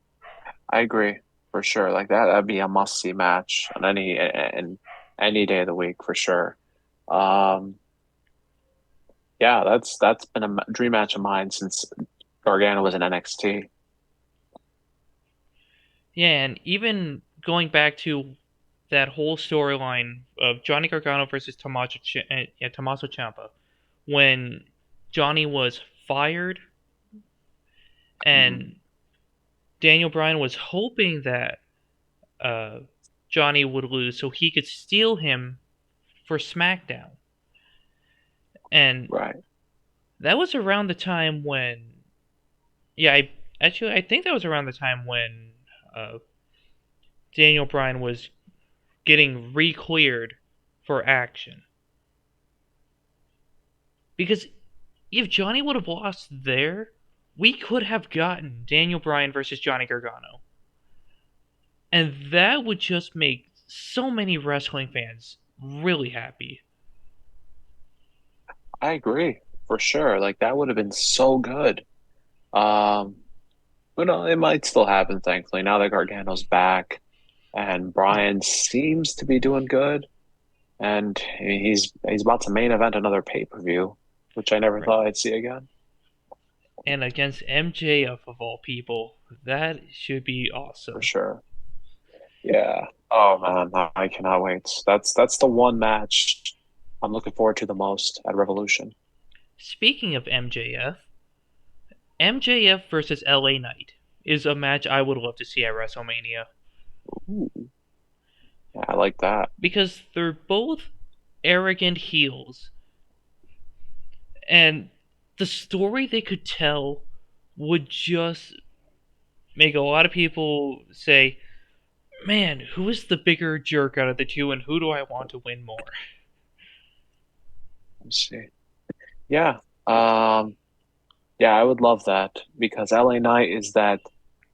Speaker 2: I agree for sure. Like that'd be a must see match on any day of the week for sure. Um, yeah, that's been a dream match of mine since Gargano was in NXT.
Speaker 1: Yeah, and even going back to that whole storyline of Johnny Gargano versus Tommaso Ciampa, when Johnny was fired
Speaker 2: Mhm.
Speaker 1: and Daniel Bryan was hoping that uh, Johnny would lose so he could steal him for SmackDown. And
Speaker 2: Right.
Speaker 1: that was around the time when, yeah, I think that was around the time when Daniel Bryan was getting re-cleared for action. Because if Johnny would have lost there, we could have gotten Daniel Bryan versus Johnny Gargano. And that would just make so many wrestling fans really happy.
Speaker 2: I agree for sure. Like that would have been so good. Um, but no, it might still happen, thankfully. Now that Gargano's back and Bryan seems to be doing good, and he's about to main event another pay-per-view, which I never
Speaker 1: Right.
Speaker 2: thought I'd see again.
Speaker 1: And against MJF of all people, that should be
Speaker 2: For
Speaker 1: awesome.
Speaker 2: sure. Yeah. Oh man, I cannot wait. That's the one match I'm looking forward to the most at Revolution.
Speaker 1: Speaking of MJF versus LA Knight is a match I would love to see at WrestleMania
Speaker 2: Ooh, yeah, I like that.
Speaker 1: because they're both arrogant heels, and the story they could tell would just make a lot of people say, "Man, who is the bigger jerk out of the two, and who do I want to win more?"
Speaker 2: Let's see. Yeah. Um, yeah, I would love that because LA Knight is that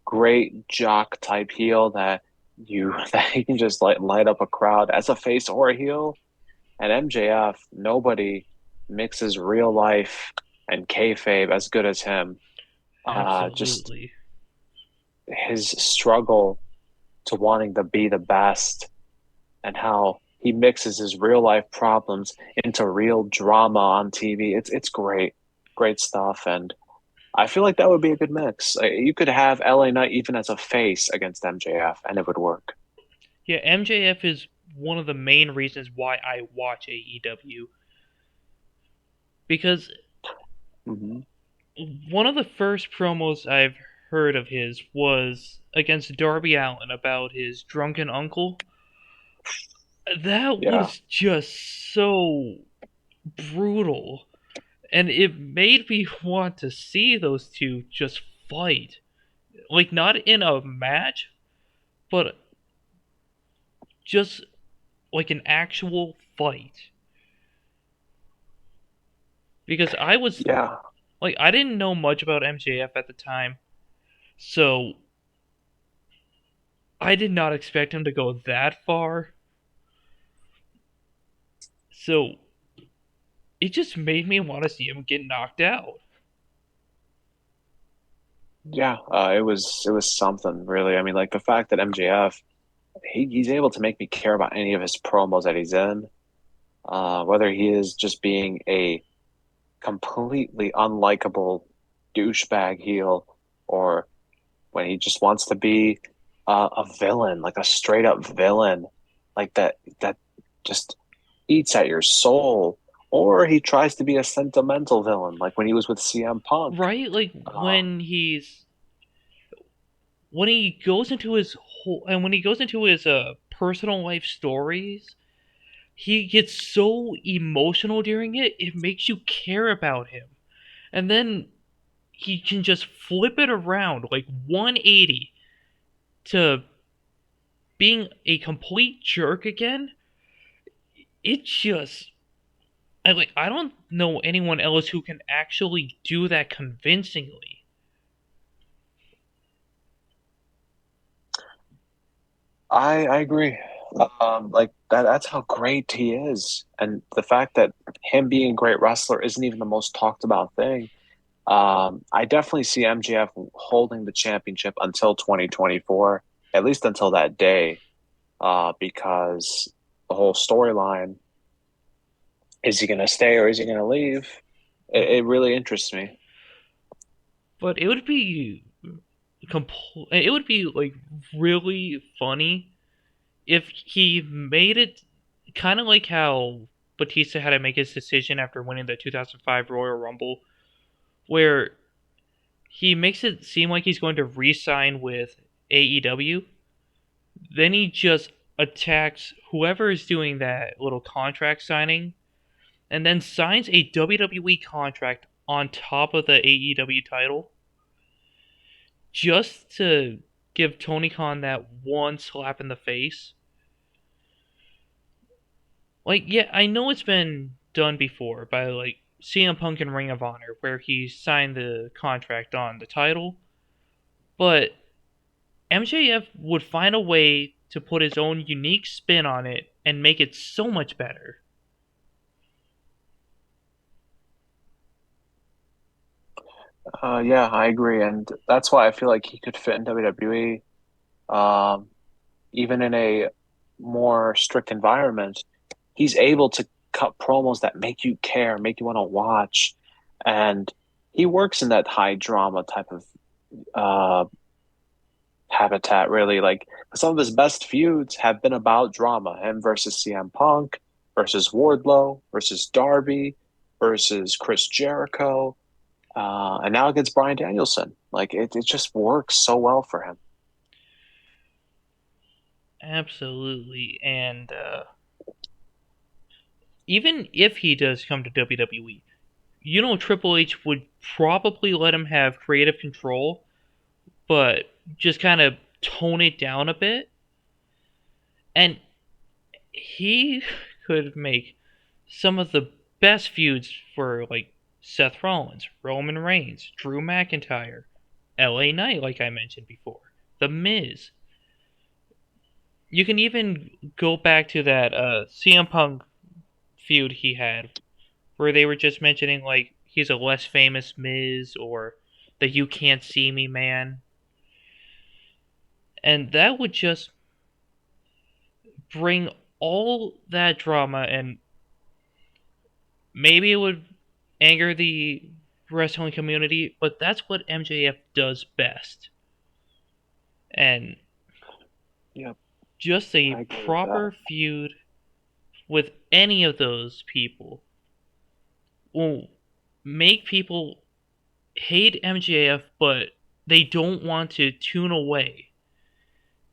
Speaker 2: great jock type heel that you that he can just light up a crowd as a face or a heel. At MJF, nobody mixes real life and kayfabe as good as him. Just
Speaker 1: Absolutely,
Speaker 2: his struggle to wanting to be the best and how he mixes his real life problems into real drama on TV. It's great, great stuff, and I feel like that would be a good mix. You could have LA Knight even as a face against MJF, and it would work.
Speaker 1: yeah. MJF is one of the main reasons why I watch AEW because
Speaker 2: Hmm.
Speaker 1: one of the first promos I've heard of his was against Darby Allin about his drunken uncle. That
Speaker 2: Yeah,
Speaker 1: was just so brutal. And it made me want to see those two just fight. Like, not in a match, but just like an actual fight. Because I was,
Speaker 2: yeah,
Speaker 1: like, I didn't know much about MJF at the time, so I did not expect him to go that far. So it just made me want to see him get knocked out.
Speaker 2: yeah. It was something really. I mean, like the fact that MJF he's able to make me care about any of his promos that he's in, whether he is just being a completely unlikable douchebag heel or when he just wants to be a villain, like a straight up villain, like that just eats at your soul. Or he tries to be a sentimental villain, like when he was with CM Punk.
Speaker 1: Right? Like,
Speaker 2: Uh,
Speaker 1: when he goes into his whole and when he goes into his personal life stories, he gets so emotional during it, it makes you care about him. And then he can just flip it around like 180 to being a complete jerk again. It just I don't know anyone else who can actually do that convincingly.
Speaker 2: I agree. Like that's how great he is, and the fact that him being a great wrestler isn't even the most talked about thing. I definitely see MJF holding the championship until 2024, at least until that day, because the whole storyline, is he going to stay or is he going to leave? It really interests me.
Speaker 1: But it would be like really funny if he made it kind of like how Batista had to make his decision after winning the 2005 Royal Rumble, where he makes it seem like he's going to re-sign with AEW. Then he just attacks whoever is doing that little contract signing, and then signs a WWE contract on top of the AEW title, just to give Tony Khan that one slap in the face. Like, yeah, I know it's been done before by like CM Punk and Ring of Honor, where he signed the contract on the title, but MJF would find a way to put his own unique spin on it and make it so much better.
Speaker 2: Yeah, I agree, and that's why I feel like he could fit in WWE. Um, Even in a more strict environment, he's able to cut promos that make you care, make you want to watch, and he works in that high drama type of uh, habitat. Really, like some of his best feuds have been about drama. Him versus CM Punk, versus Wardlow, versus Darby, versus Chris Jericho, and now against Bryan Danielson. Like it just works so well for him.
Speaker 1: Absolutely, and even if he does come to WWE, Triple H would probably let him have creative control, but just kind of tone it down a bit. And he could make some of the best feuds for like Seth Rollins, Roman Reigns, Drew McIntyre, LA Knight, like I mentioned before, The Miz. You can even go back to that CM Punk feud he had, where they were just mentioning like he's a less famous Miz or the You Can't See Me man, and that would just bring all that drama, and maybe it would anger the wrestling community, but that's what MJF does best. And
Speaker 2: Yep,
Speaker 1: just a
Speaker 2: I agree with that
Speaker 1: proper feud with any of those people will make people hate MJF, but they don't want to tune away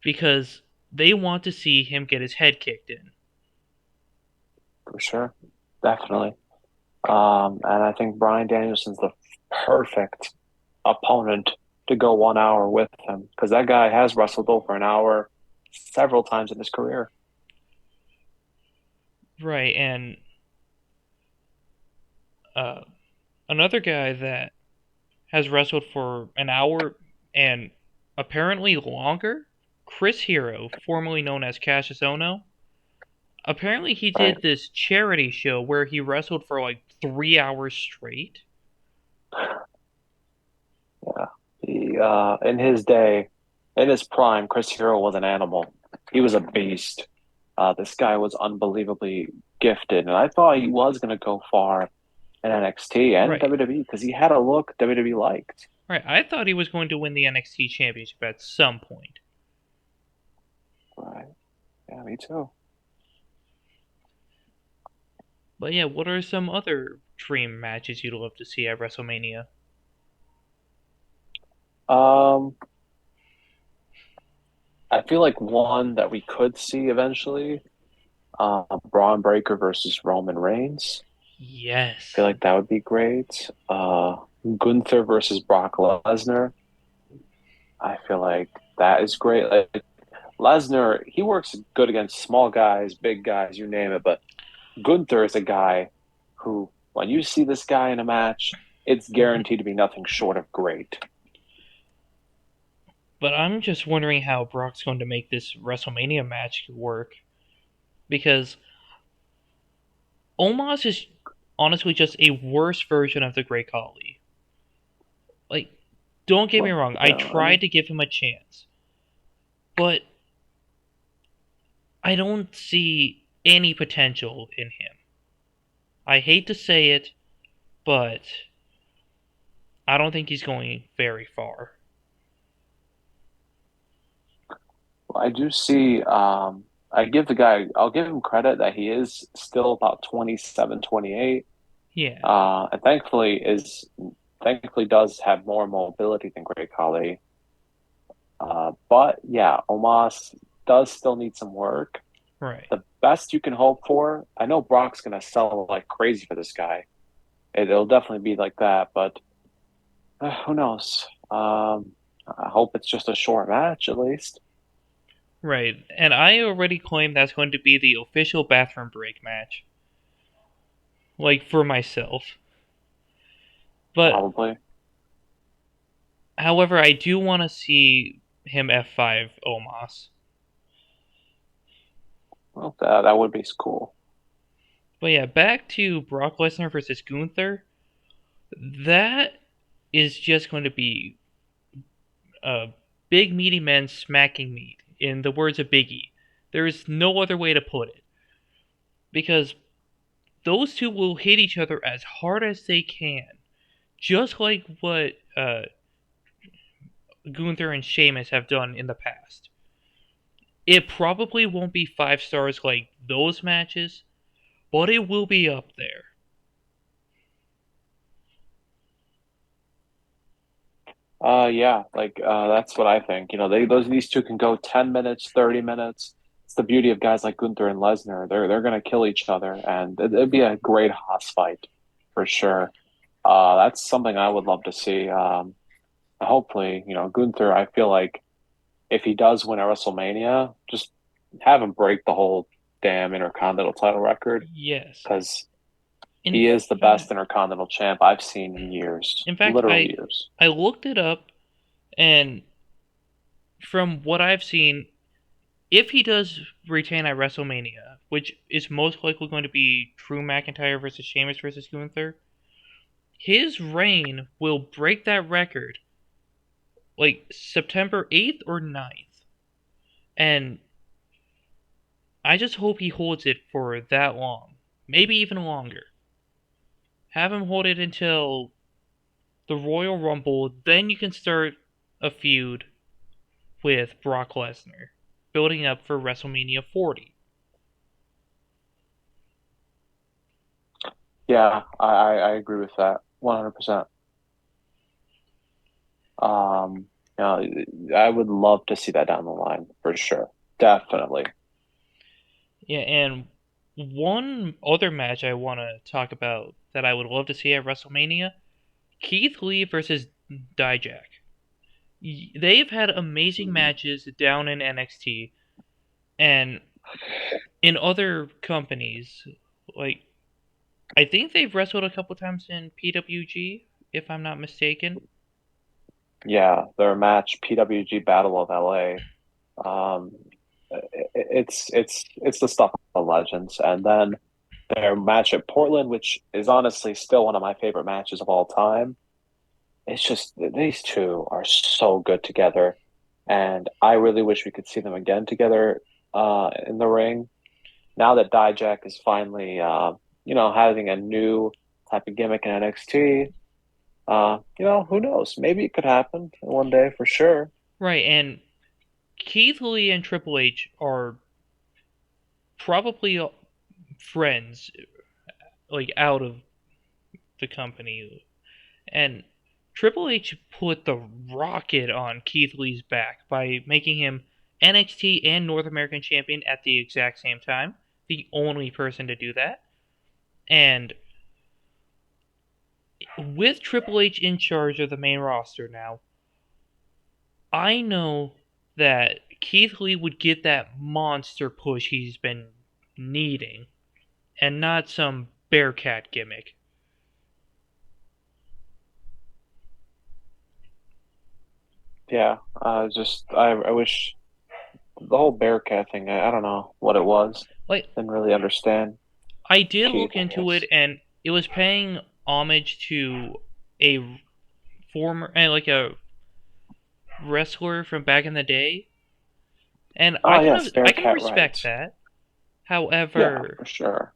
Speaker 1: because they want to see him get his head kicked in.
Speaker 2: for sure, definitely. And I think Bryan Danielson's the perfect opponent to go 1 hour with him because that guy has wrestled over an hour several times in his career.
Speaker 1: Right, and uh, another guy that has wrestled for an hour and apparently longer, Chris Hero, formerly known as Cassius Ono. Apparently, he
Speaker 2: Right?
Speaker 1: did this charity show where he wrestled for like 3 hours straight.
Speaker 2: Yeah. In his day, in his prime, Chris Hero was an animal. He was a beast. This guy was unbelievably gifted, and I thought he was going to go far in NXT and
Speaker 1: Right.
Speaker 2: WWE because he had a look WWE liked.
Speaker 1: Right. I thought he was going to win the NXT championship at some point.
Speaker 2: Right? Yeah, me too.
Speaker 1: But yeah, what are some other dream matches you'd love to see at WrestleMania?
Speaker 2: Um, I feel like one that we could see eventually, Braun Breaker versus Roman Reigns. I feel
Speaker 1: Yes.
Speaker 2: like that would be great. Gunther versus Brock Lesnar. I feel like that is great. Like Lesnar, he works good against small guys, big guys, you name it. But Gunther is a guy who, when you see this guy in a match, it's
Speaker 1: Mhm.
Speaker 2: guaranteed to be nothing short of great.
Speaker 1: But I'm just wondering how Brock's going to make this WrestleMania match work because Omos is honestly just a worse version of the Great Khali. Like, don't get me
Speaker 2: Well,
Speaker 1: wrong, I
Speaker 2: yeah, I
Speaker 1: tried
Speaker 2: mean,
Speaker 1: to give him a chance, but I don't see any potential in him. I hate to say it, but I don't think he's going very far.
Speaker 2: I do see. I give the guy. I'll give him credit that he is still about 27, 28.
Speaker 1: Yeah,
Speaker 2: And thankfully does have more mobility than Great Khali. But yeah, Omos does still need some work.
Speaker 1: right.
Speaker 2: The best you can hope for, I know Brock's gonna sell like crazy for this guy. It'll definitely be like that, but who knows? I hope it's just a short match at least.
Speaker 1: Right, and I already claim that's going to be the official bathroom break match, like for myself. But
Speaker 2: Probably.
Speaker 1: however, I do want to see him F5 Omos.
Speaker 2: Well, that would be cool.
Speaker 1: But yeah, back to Brock Lesnar versus Gunther. That is just going to be big meaty men smacking meat, in the words of Biggie. There is no other way to put it. Because those two will hit each other as hard as they can. Just like what Gunther and Sheamus have done in the past. It probably won't be 5 stars like those matches, but it will be up there.
Speaker 2: Yeah, like that's what I think. You know, these two can go 10 minutes, 30 minutes. It's the beauty of guys like Gunther and Lesnar. They're gonna kill each other, and it'd be a great Haas fight for sure. That's something I would love to see. Hopefully, you know, Gunther. I feel like if he does win at WrestleMania, just have him break the whole damn Intercontinental title record
Speaker 1: Yes.
Speaker 2: because
Speaker 1: In
Speaker 2: he is the
Speaker 1: fact,
Speaker 2: best Intercontinental champ I've seen in years,
Speaker 1: in fact,
Speaker 2: literal
Speaker 1: I
Speaker 2: years.
Speaker 1: I looked it up, and from what I've seen, if he does retain at WrestleMania, which is most likely going to be Drew McIntyre versus Sheamus versus Gunther, his reign will break that record like September 8th or 9th. And I just hope he holds it for that long. Maybe even longer. Have him hold it until the Royal Rumble, then you can start a feud with Brock Lesnar, building up for WrestleMania 40.
Speaker 2: Yeah, I agree with that 100%. You know, I would love to see that down the line for sure. Definitely.
Speaker 1: Yeah, and one other match I want to talk about that I would love to see at WrestleMania, Keith Lee versus Dijak. They've had amazing matches down in NXT and in other companies. Like, I think they've wrestled a couple times in PWG, if I'm not mistaken.
Speaker 2: Yeah, their match, PWG Battle of LA. Um, it's the stuff of legends. And then their match at Portland, which is honestly still one of my favorite matches of all time. It's just these two are so good together, and I really wish we could see them again together in the ring. Now that Dijak is finally, you know, having a new type of gimmick in NXT, you know, who knows? Maybe it could happen one day for sure.
Speaker 1: Right, and Keith Lee and Triple H are probably friends, like out of the company. And Triple H put the rocket on Keith Lee's back by making him NXT and North American champion at the exact same time. The only person to do that. And with Triple H in charge of the main roster now, I know that Keith Lee would get that monster push he's been needing and not some Bearcat gimmick.
Speaker 2: Yeah, I wish the whole Bearcat thing. I don't know what it was.
Speaker 1: Like,
Speaker 2: Didn't really understand
Speaker 1: I did
Speaker 2: Keith,
Speaker 1: look
Speaker 2: I
Speaker 1: into it,
Speaker 2: guess.
Speaker 1: and it was paying homage to a former, like a wrestler from back in the day, and
Speaker 2: Oh yes,
Speaker 1: I can
Speaker 2: Bearcat
Speaker 1: respect
Speaker 2: rights.
Speaker 1: that.
Speaker 2: Yeah,
Speaker 1: However,
Speaker 2: for sure.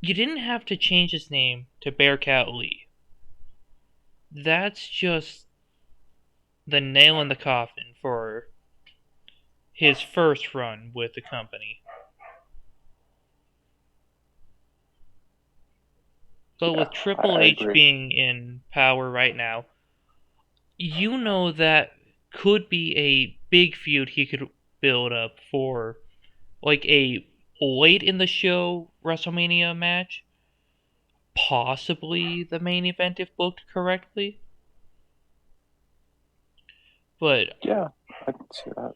Speaker 1: you didn't have to change his name to Bearcat Lee. That's just the nail in the coffin for his first run with the company. But
Speaker 2: Yeah,
Speaker 1: with Triple
Speaker 2: I
Speaker 1: H
Speaker 2: agree.
Speaker 1: being in power right now, you know that could be a big feud he could build up for like a late in the show WrestleMania match, possibly the main event if booked correctly. But
Speaker 2: Yeah, I can see that.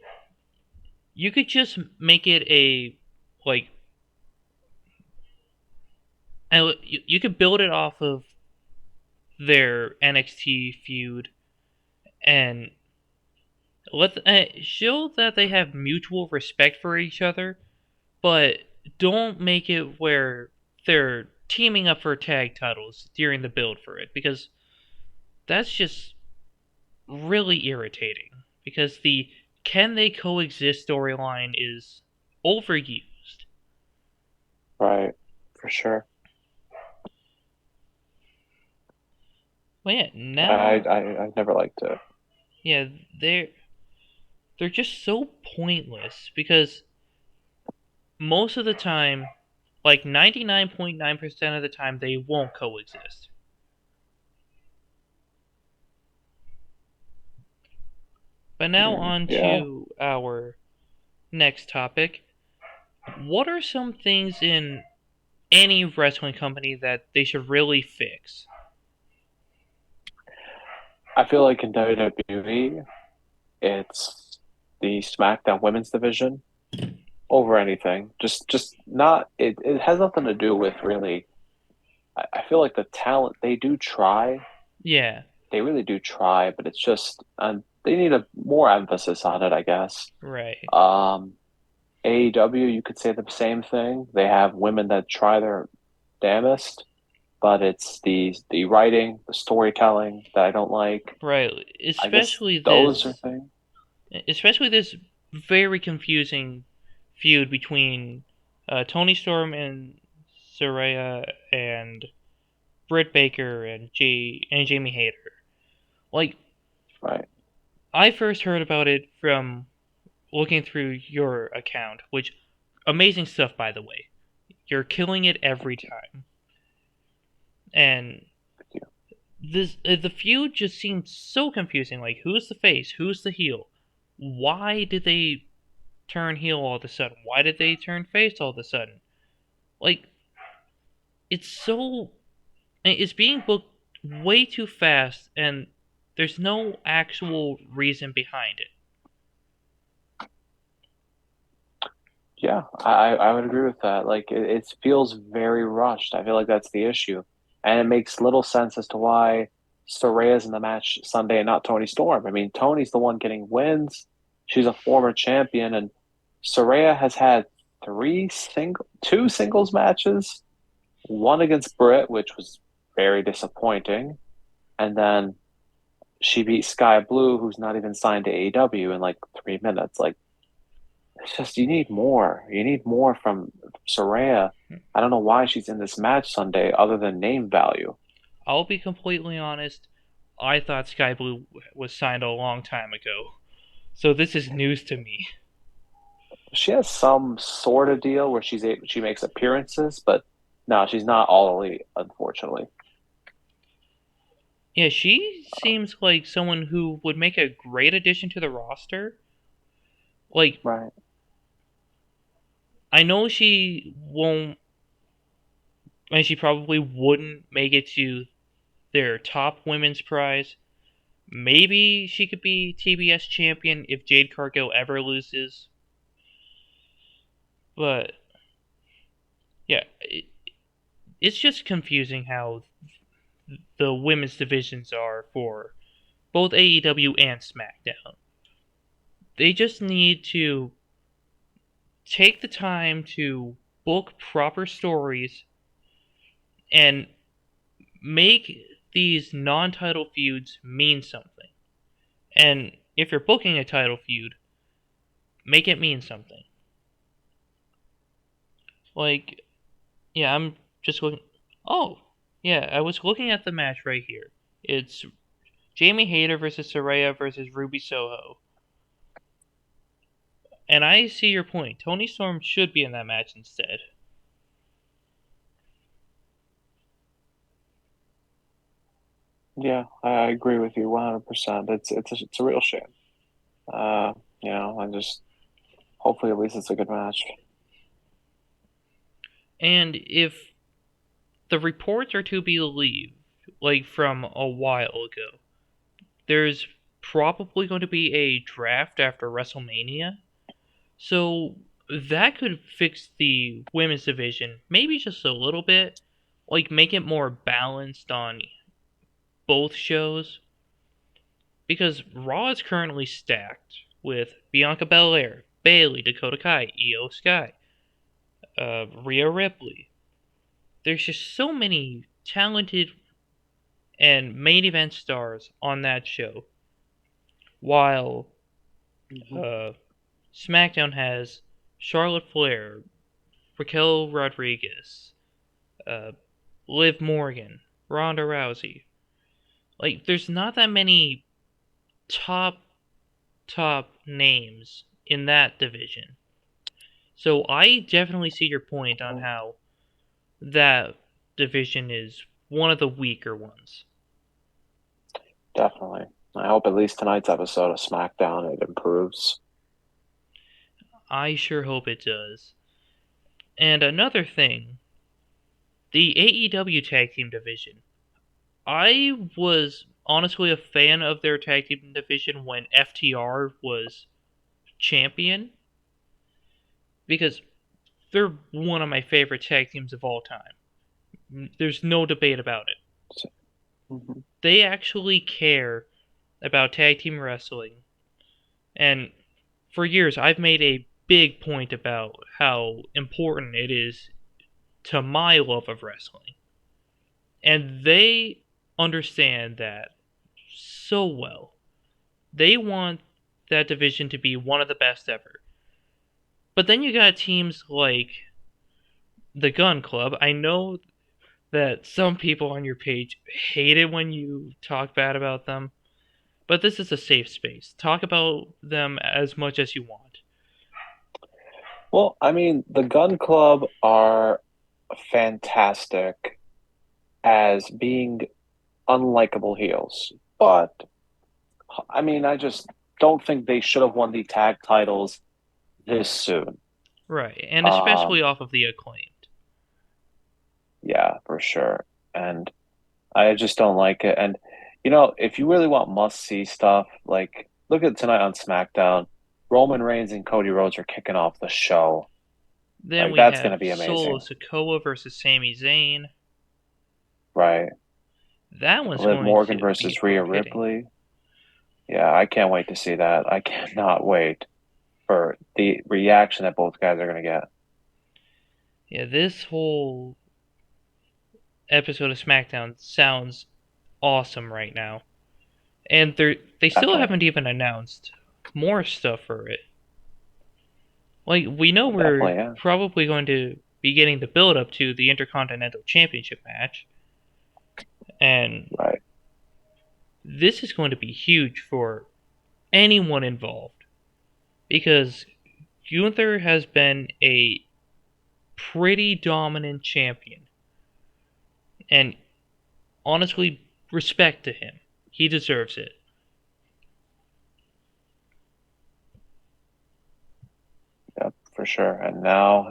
Speaker 1: You could just make it a like you could build it off of their NXT feud and show that they have mutual respect for each other, but don't make it where they're teaming up for tag titles during the build for it because that's just really irritating because the can they coexist storyline is overused.
Speaker 2: Right, for sure.
Speaker 1: Well, yeah,
Speaker 2: I
Speaker 1: now
Speaker 2: I, I never liked it.
Speaker 1: yeah, they're just so pointless because most of the time, like 99.9% of the time, they won't coexist. But now on
Speaker 2: Yeah,
Speaker 1: to our next topic. What are some things in any wrestling company that they should really fix?
Speaker 2: I feel like in WWE, it's the SmackDown Women's Division over anything. Just not it. It has nothing to do with really. I feel like the talent they do try.
Speaker 1: Yeah,
Speaker 2: They really do try, but it's just they need a more emphasis on it, I guess.
Speaker 1: right.
Speaker 2: Um, AEW, you could say the same thing. They have women that try their damnest, but it's the writing, the storytelling that I don't like.
Speaker 1: Right.
Speaker 2: I guess those are things.
Speaker 1: Especially this very confusing feud between Tony Storm and Saraya and Britt Baker and Jamie Hayter. Like
Speaker 2: Right.
Speaker 1: I first heard about it from looking through your account, which amazing stuff by the way. You're killing it every time. And
Speaker 2: Thank you.
Speaker 1: this the feud just seems so confusing. Like who's the face? Who's the heel? Why did they turn heel all of a sudden? Why did they turn face all of a sudden? Like it's so it's being booked way too fast and there's no actual reason behind it.
Speaker 2: Yeah, I would agree with that. Like it feels very rushed. I feel like that's the issue, and it makes little sense as to why Soraya's in the match Sunday and not Tony Storm. I mean, Tony's the one getting wins. She's a former champion, and Soraya has had two singles matches, one against Britt, which was very disappointing, and then she beat Sky Blue, who's not even signed to AEW in like 3 minutes. Like it's just you need more. You need more from Soraya. I don't know why she's in this match Sunday other than name value.
Speaker 1: I'll be completely honest, I thought Sky Blue was signed a long time ago. So this is news to me.
Speaker 2: She has some sort of deal where she makes appearances, but no, she's not all elite, unfortunately.
Speaker 1: Yeah, she seems like someone who would make a great addition to the roster. Like,
Speaker 2: Right.
Speaker 1: I know she won't, and she probably wouldn't make it to their top women's prize. Maybe she could be TBS champion if Jade Cargill ever loses. But, yeah, it's just confusing how the women's divisions are for both AEW and SmackDown. They just need to take the time to book proper stories and make these non-title feuds mean something. And if you're booking a title feud, make it mean something. Like, yeah, I'm just looking. Oh, yeah, I was looking at the match right here. It's Jamie Hayter versus Saraya versus Ruby Soho. And I see your point. Tony Storm should be in that match instead.
Speaker 2: Yeah, I agree with you 100%. It's a real shame. Uh, I just hopefully at least it's a good match.
Speaker 1: And if the reports are to be believed, like from a while ago, there's probably going to be a draft after WrestleMania. So that could fix the women's division, maybe just a little bit, like make it more balanced on both shows. Because Raw is currently stacked with Bianca Belair, Bayley, Dakota Kai, Io Sky, Rhea Ripley. There's just so many talented and main event stars on that show, while
Speaker 2: Mm-hmm.
Speaker 1: uh, SmackDown has Charlotte Flair, Raquel Rodriguez, uh, Liv Morgan, Ronda Rousey. Like, there's not that many top names in that division. So I definitely see your point on
Speaker 2: Oh,
Speaker 1: how that division is one of the weaker ones.
Speaker 2: definitely. I hope at least tonight's episode of SmackDown it improves.
Speaker 1: I sure hope it does. And another thing, the AEW tag team division. I was honestly a fan of their tag team division when FTR was champion because they're one of my favorite tag teams of all time. There's no debate about it.
Speaker 2: So, mhm.
Speaker 1: They actually care about tag team wrestling, and for years I've made a big point about how important it is to my love of wrestling. And they understand that so well. They want that division to be one of the best ever. But then you got teams like the Gun Club. I know that some people on your page hate it when you talk bad about them, but this is a safe space. Talk about them as much as you want.
Speaker 2: Well, I mean, the Gun Club are fantastic as being unlikable heels, but I mean, I just don't think they should have won the tag titles this soon.
Speaker 1: Right, and especially
Speaker 2: Um,
Speaker 1: off of the acclaimed.
Speaker 2: yeah, for sure. And I just don't like it. And you know, if you really want must-see stuff, like look at tonight on SmackDown. Roman Reigns and Cody Rhodes are kicking off the show.
Speaker 1: Then
Speaker 2: Like
Speaker 1: we
Speaker 2: that's going to
Speaker 1: have
Speaker 2: be
Speaker 1: Solo
Speaker 2: amazing,
Speaker 1: Sikoa versus Sami Zayn.
Speaker 2: right?
Speaker 1: That one's
Speaker 2: Liv
Speaker 1: going
Speaker 2: Morgan
Speaker 1: to be
Speaker 2: versus Rhea
Speaker 1: hard hitting.
Speaker 2: Ripley. Yeah, I can't wait to see that. I cannot wait for the reaction that both guys are going to get.
Speaker 1: Yeah, this whole episode of SmackDown sounds awesome right now. And they still
Speaker 2: Definitely,
Speaker 1: haven't even announced more stuff for it. Like we know we're
Speaker 2: definitely, yeah.
Speaker 1: probably going to be getting the build up to the Intercontinental Championship match, and
Speaker 2: Right.
Speaker 1: this is going to be huge for anyone involved because Gunther has been a pretty dominant champion, and honestly, respect to him. He deserves it.
Speaker 2: Yep, for sure. And now,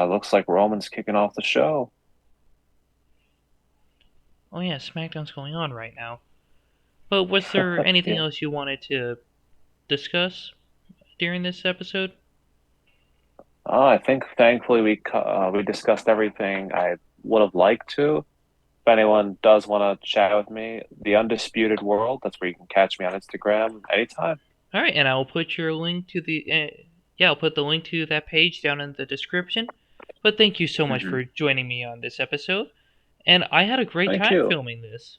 Speaker 2: looks like Roman's kicking off the show.
Speaker 1: Oh yeah, SmackDown's going on right now. But was there anything
Speaker 2: Yeah.
Speaker 1: else you wanted to discuss during this episode?
Speaker 2: I think thankfully we discussed everything I would have liked to. If anyone does want to chat with me, The Undisputed World, that's where you can catch me on Instagram anytime.
Speaker 1: All right, and I'll put your link to the yeah, I'll put the link to that page down in the description. But thank you so much
Speaker 2: Hmm.
Speaker 1: for joining me on this episode, and I had a great
Speaker 2: Thank
Speaker 1: time
Speaker 2: you.
Speaker 1: filming this.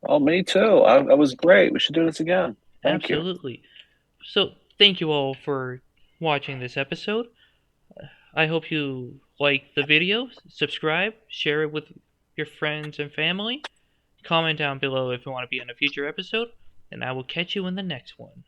Speaker 2: Oh, me too. I was great. We should do this again. Thank you.
Speaker 1: Absolutely. So thank you all for watching this episode. I hope you like the video, subscribe, share it with your friends and family. Comment down below if you want to be on a future episode, and I will catch you in the next one.